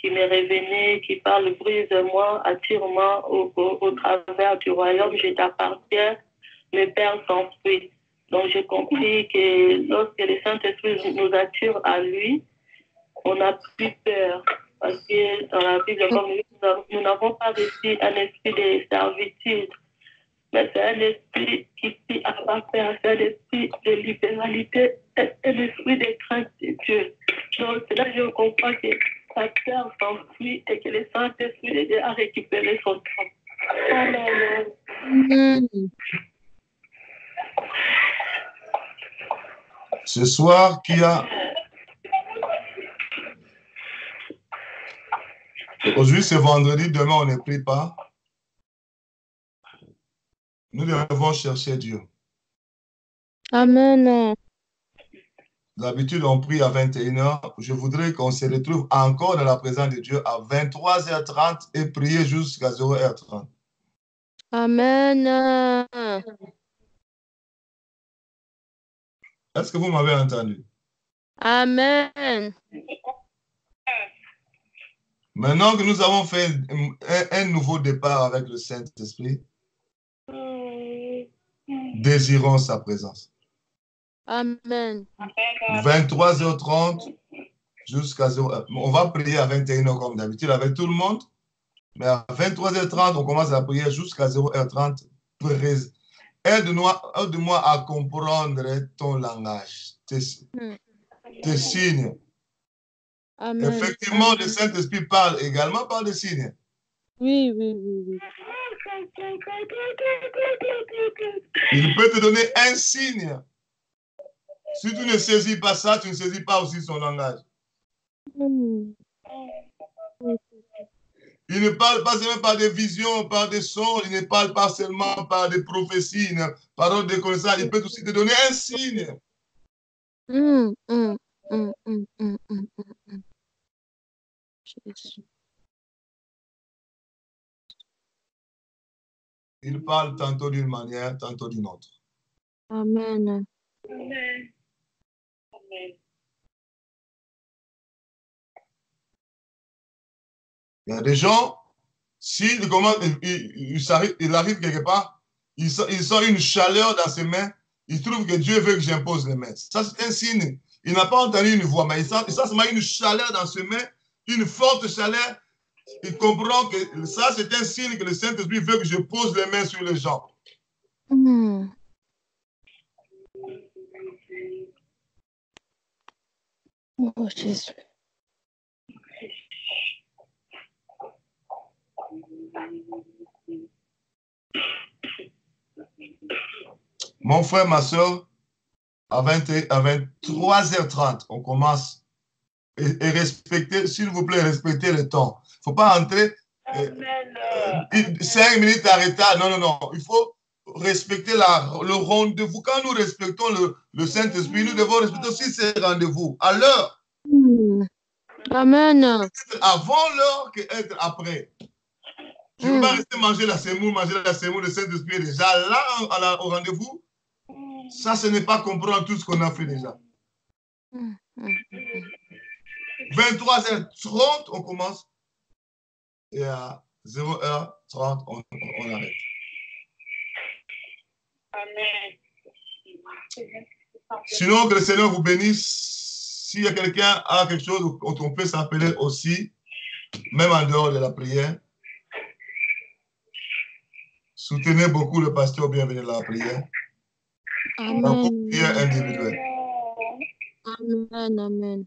qui m'est revenue, qui parle « Brise-moi, attire-moi au travers du royaume, je t'appartiens, mes pères s'enfuient ». Donc j'ai compris que lorsque le Saint-Esprit nous attire à lui, on n'a plus peur. Parce que dans la Bible, comme nous n'avons pas reçu un esprit de servitude, mais c'est un esprit qui dit à ma père, c'est un esprit de libéralité, un esprit de crainte de Dieu. Donc c'est là que je comprends que sa peur s'enfuit et que le Saint-Esprit de Dieu a récupéré son temps. Amen. Ce soir, qui a... Aujourd'hui, c'est vendredi, demain, on ne prie pas. Nous devons chercher Dieu. Amen. D'habitude, on prie à 21h. Je voudrais qu'on se retrouve encore dans la présence de Dieu à 23h30 et prier jusqu'à 0h30. Amen. Est-ce que vous m'avez entendu? Amen. Maintenant que nous avons fait un nouveau départ avec le Saint-Esprit, désirons sa présence. Amen. 23h30 jusqu'à 0h. On va prier à 21h comme d'habitude avec tout le monde. Mais à 23h30, on commence à prier jusqu'à 0h30. Aide-moi à comprendre ton langage, tes signes. Amen. Effectivement, le Saint-Esprit parle également par des signes. Oui, oui, oui, oui. Il peut te donner un signe. Si tu ne saisis pas ça, tu ne saisis pas aussi son langage. Il ne parle pas seulement par des visions, par des sons, il ne parle pas seulement par des prophéties, par des connaissances. Il peut aussi te donner un signe. Il parle tantôt d'une manière, tantôt d'une autre. Amen. Amen. Il y a des gens, s'il arrive quelque part, il sent une chaleur dans ses mains, il trouve que Dieu veut que j'impose les mains. Ça, c'est un signe. Il n'a pas entendu une voix, mais il sent seulement une chaleur dans ses mains, une forte chaleur. Il comprend que ça, c'est un signe que le Saint-Esprit veut que je pose les mains sur les gens. Oh, Jésus. Mon frère, ma soeur, à 23h30, on commence. Et respectez, s'il vous plaît, respectez le temps. Il ne faut pas entrer 5 minutes en retard. Non, non, non. Il faut respecter le rendez-vous. Quand nous respectons le Saint-Esprit, nous devons respecter aussi ces rendez-vous à l'heure. Amen. Être avant l'heure qu'être après. Je ne veux pas rester manger la semoule, le Saint-Esprit est déjà là au rendez-vous. Ça, ce n'est pas comprendre tout ce qu'on a fait déjà. 23h30, on commence. Et à 0h30, on arrête. Amen. Sinon, que le Seigneur vous bénisse. S'il y a quelqu'un qui a quelque chose, on peut s'appeler aussi, même en dehors de la prière. Soutenez beaucoup le pasteur bienvenu à la prière. Amen. Prière individuelle. Amen. Amen.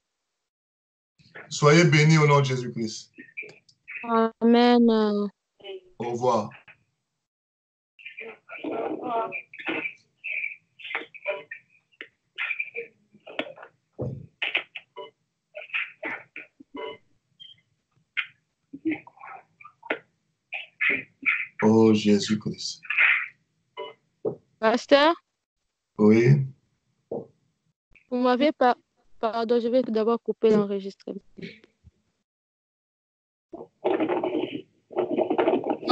Soyez bénis au nom de Jésus-Christ. Amen. Au revoir. Oh Jésus-Christ. Pasteur, Oui. vous m'avez pas... Pardon, je vais d'abord couper l'enregistrement.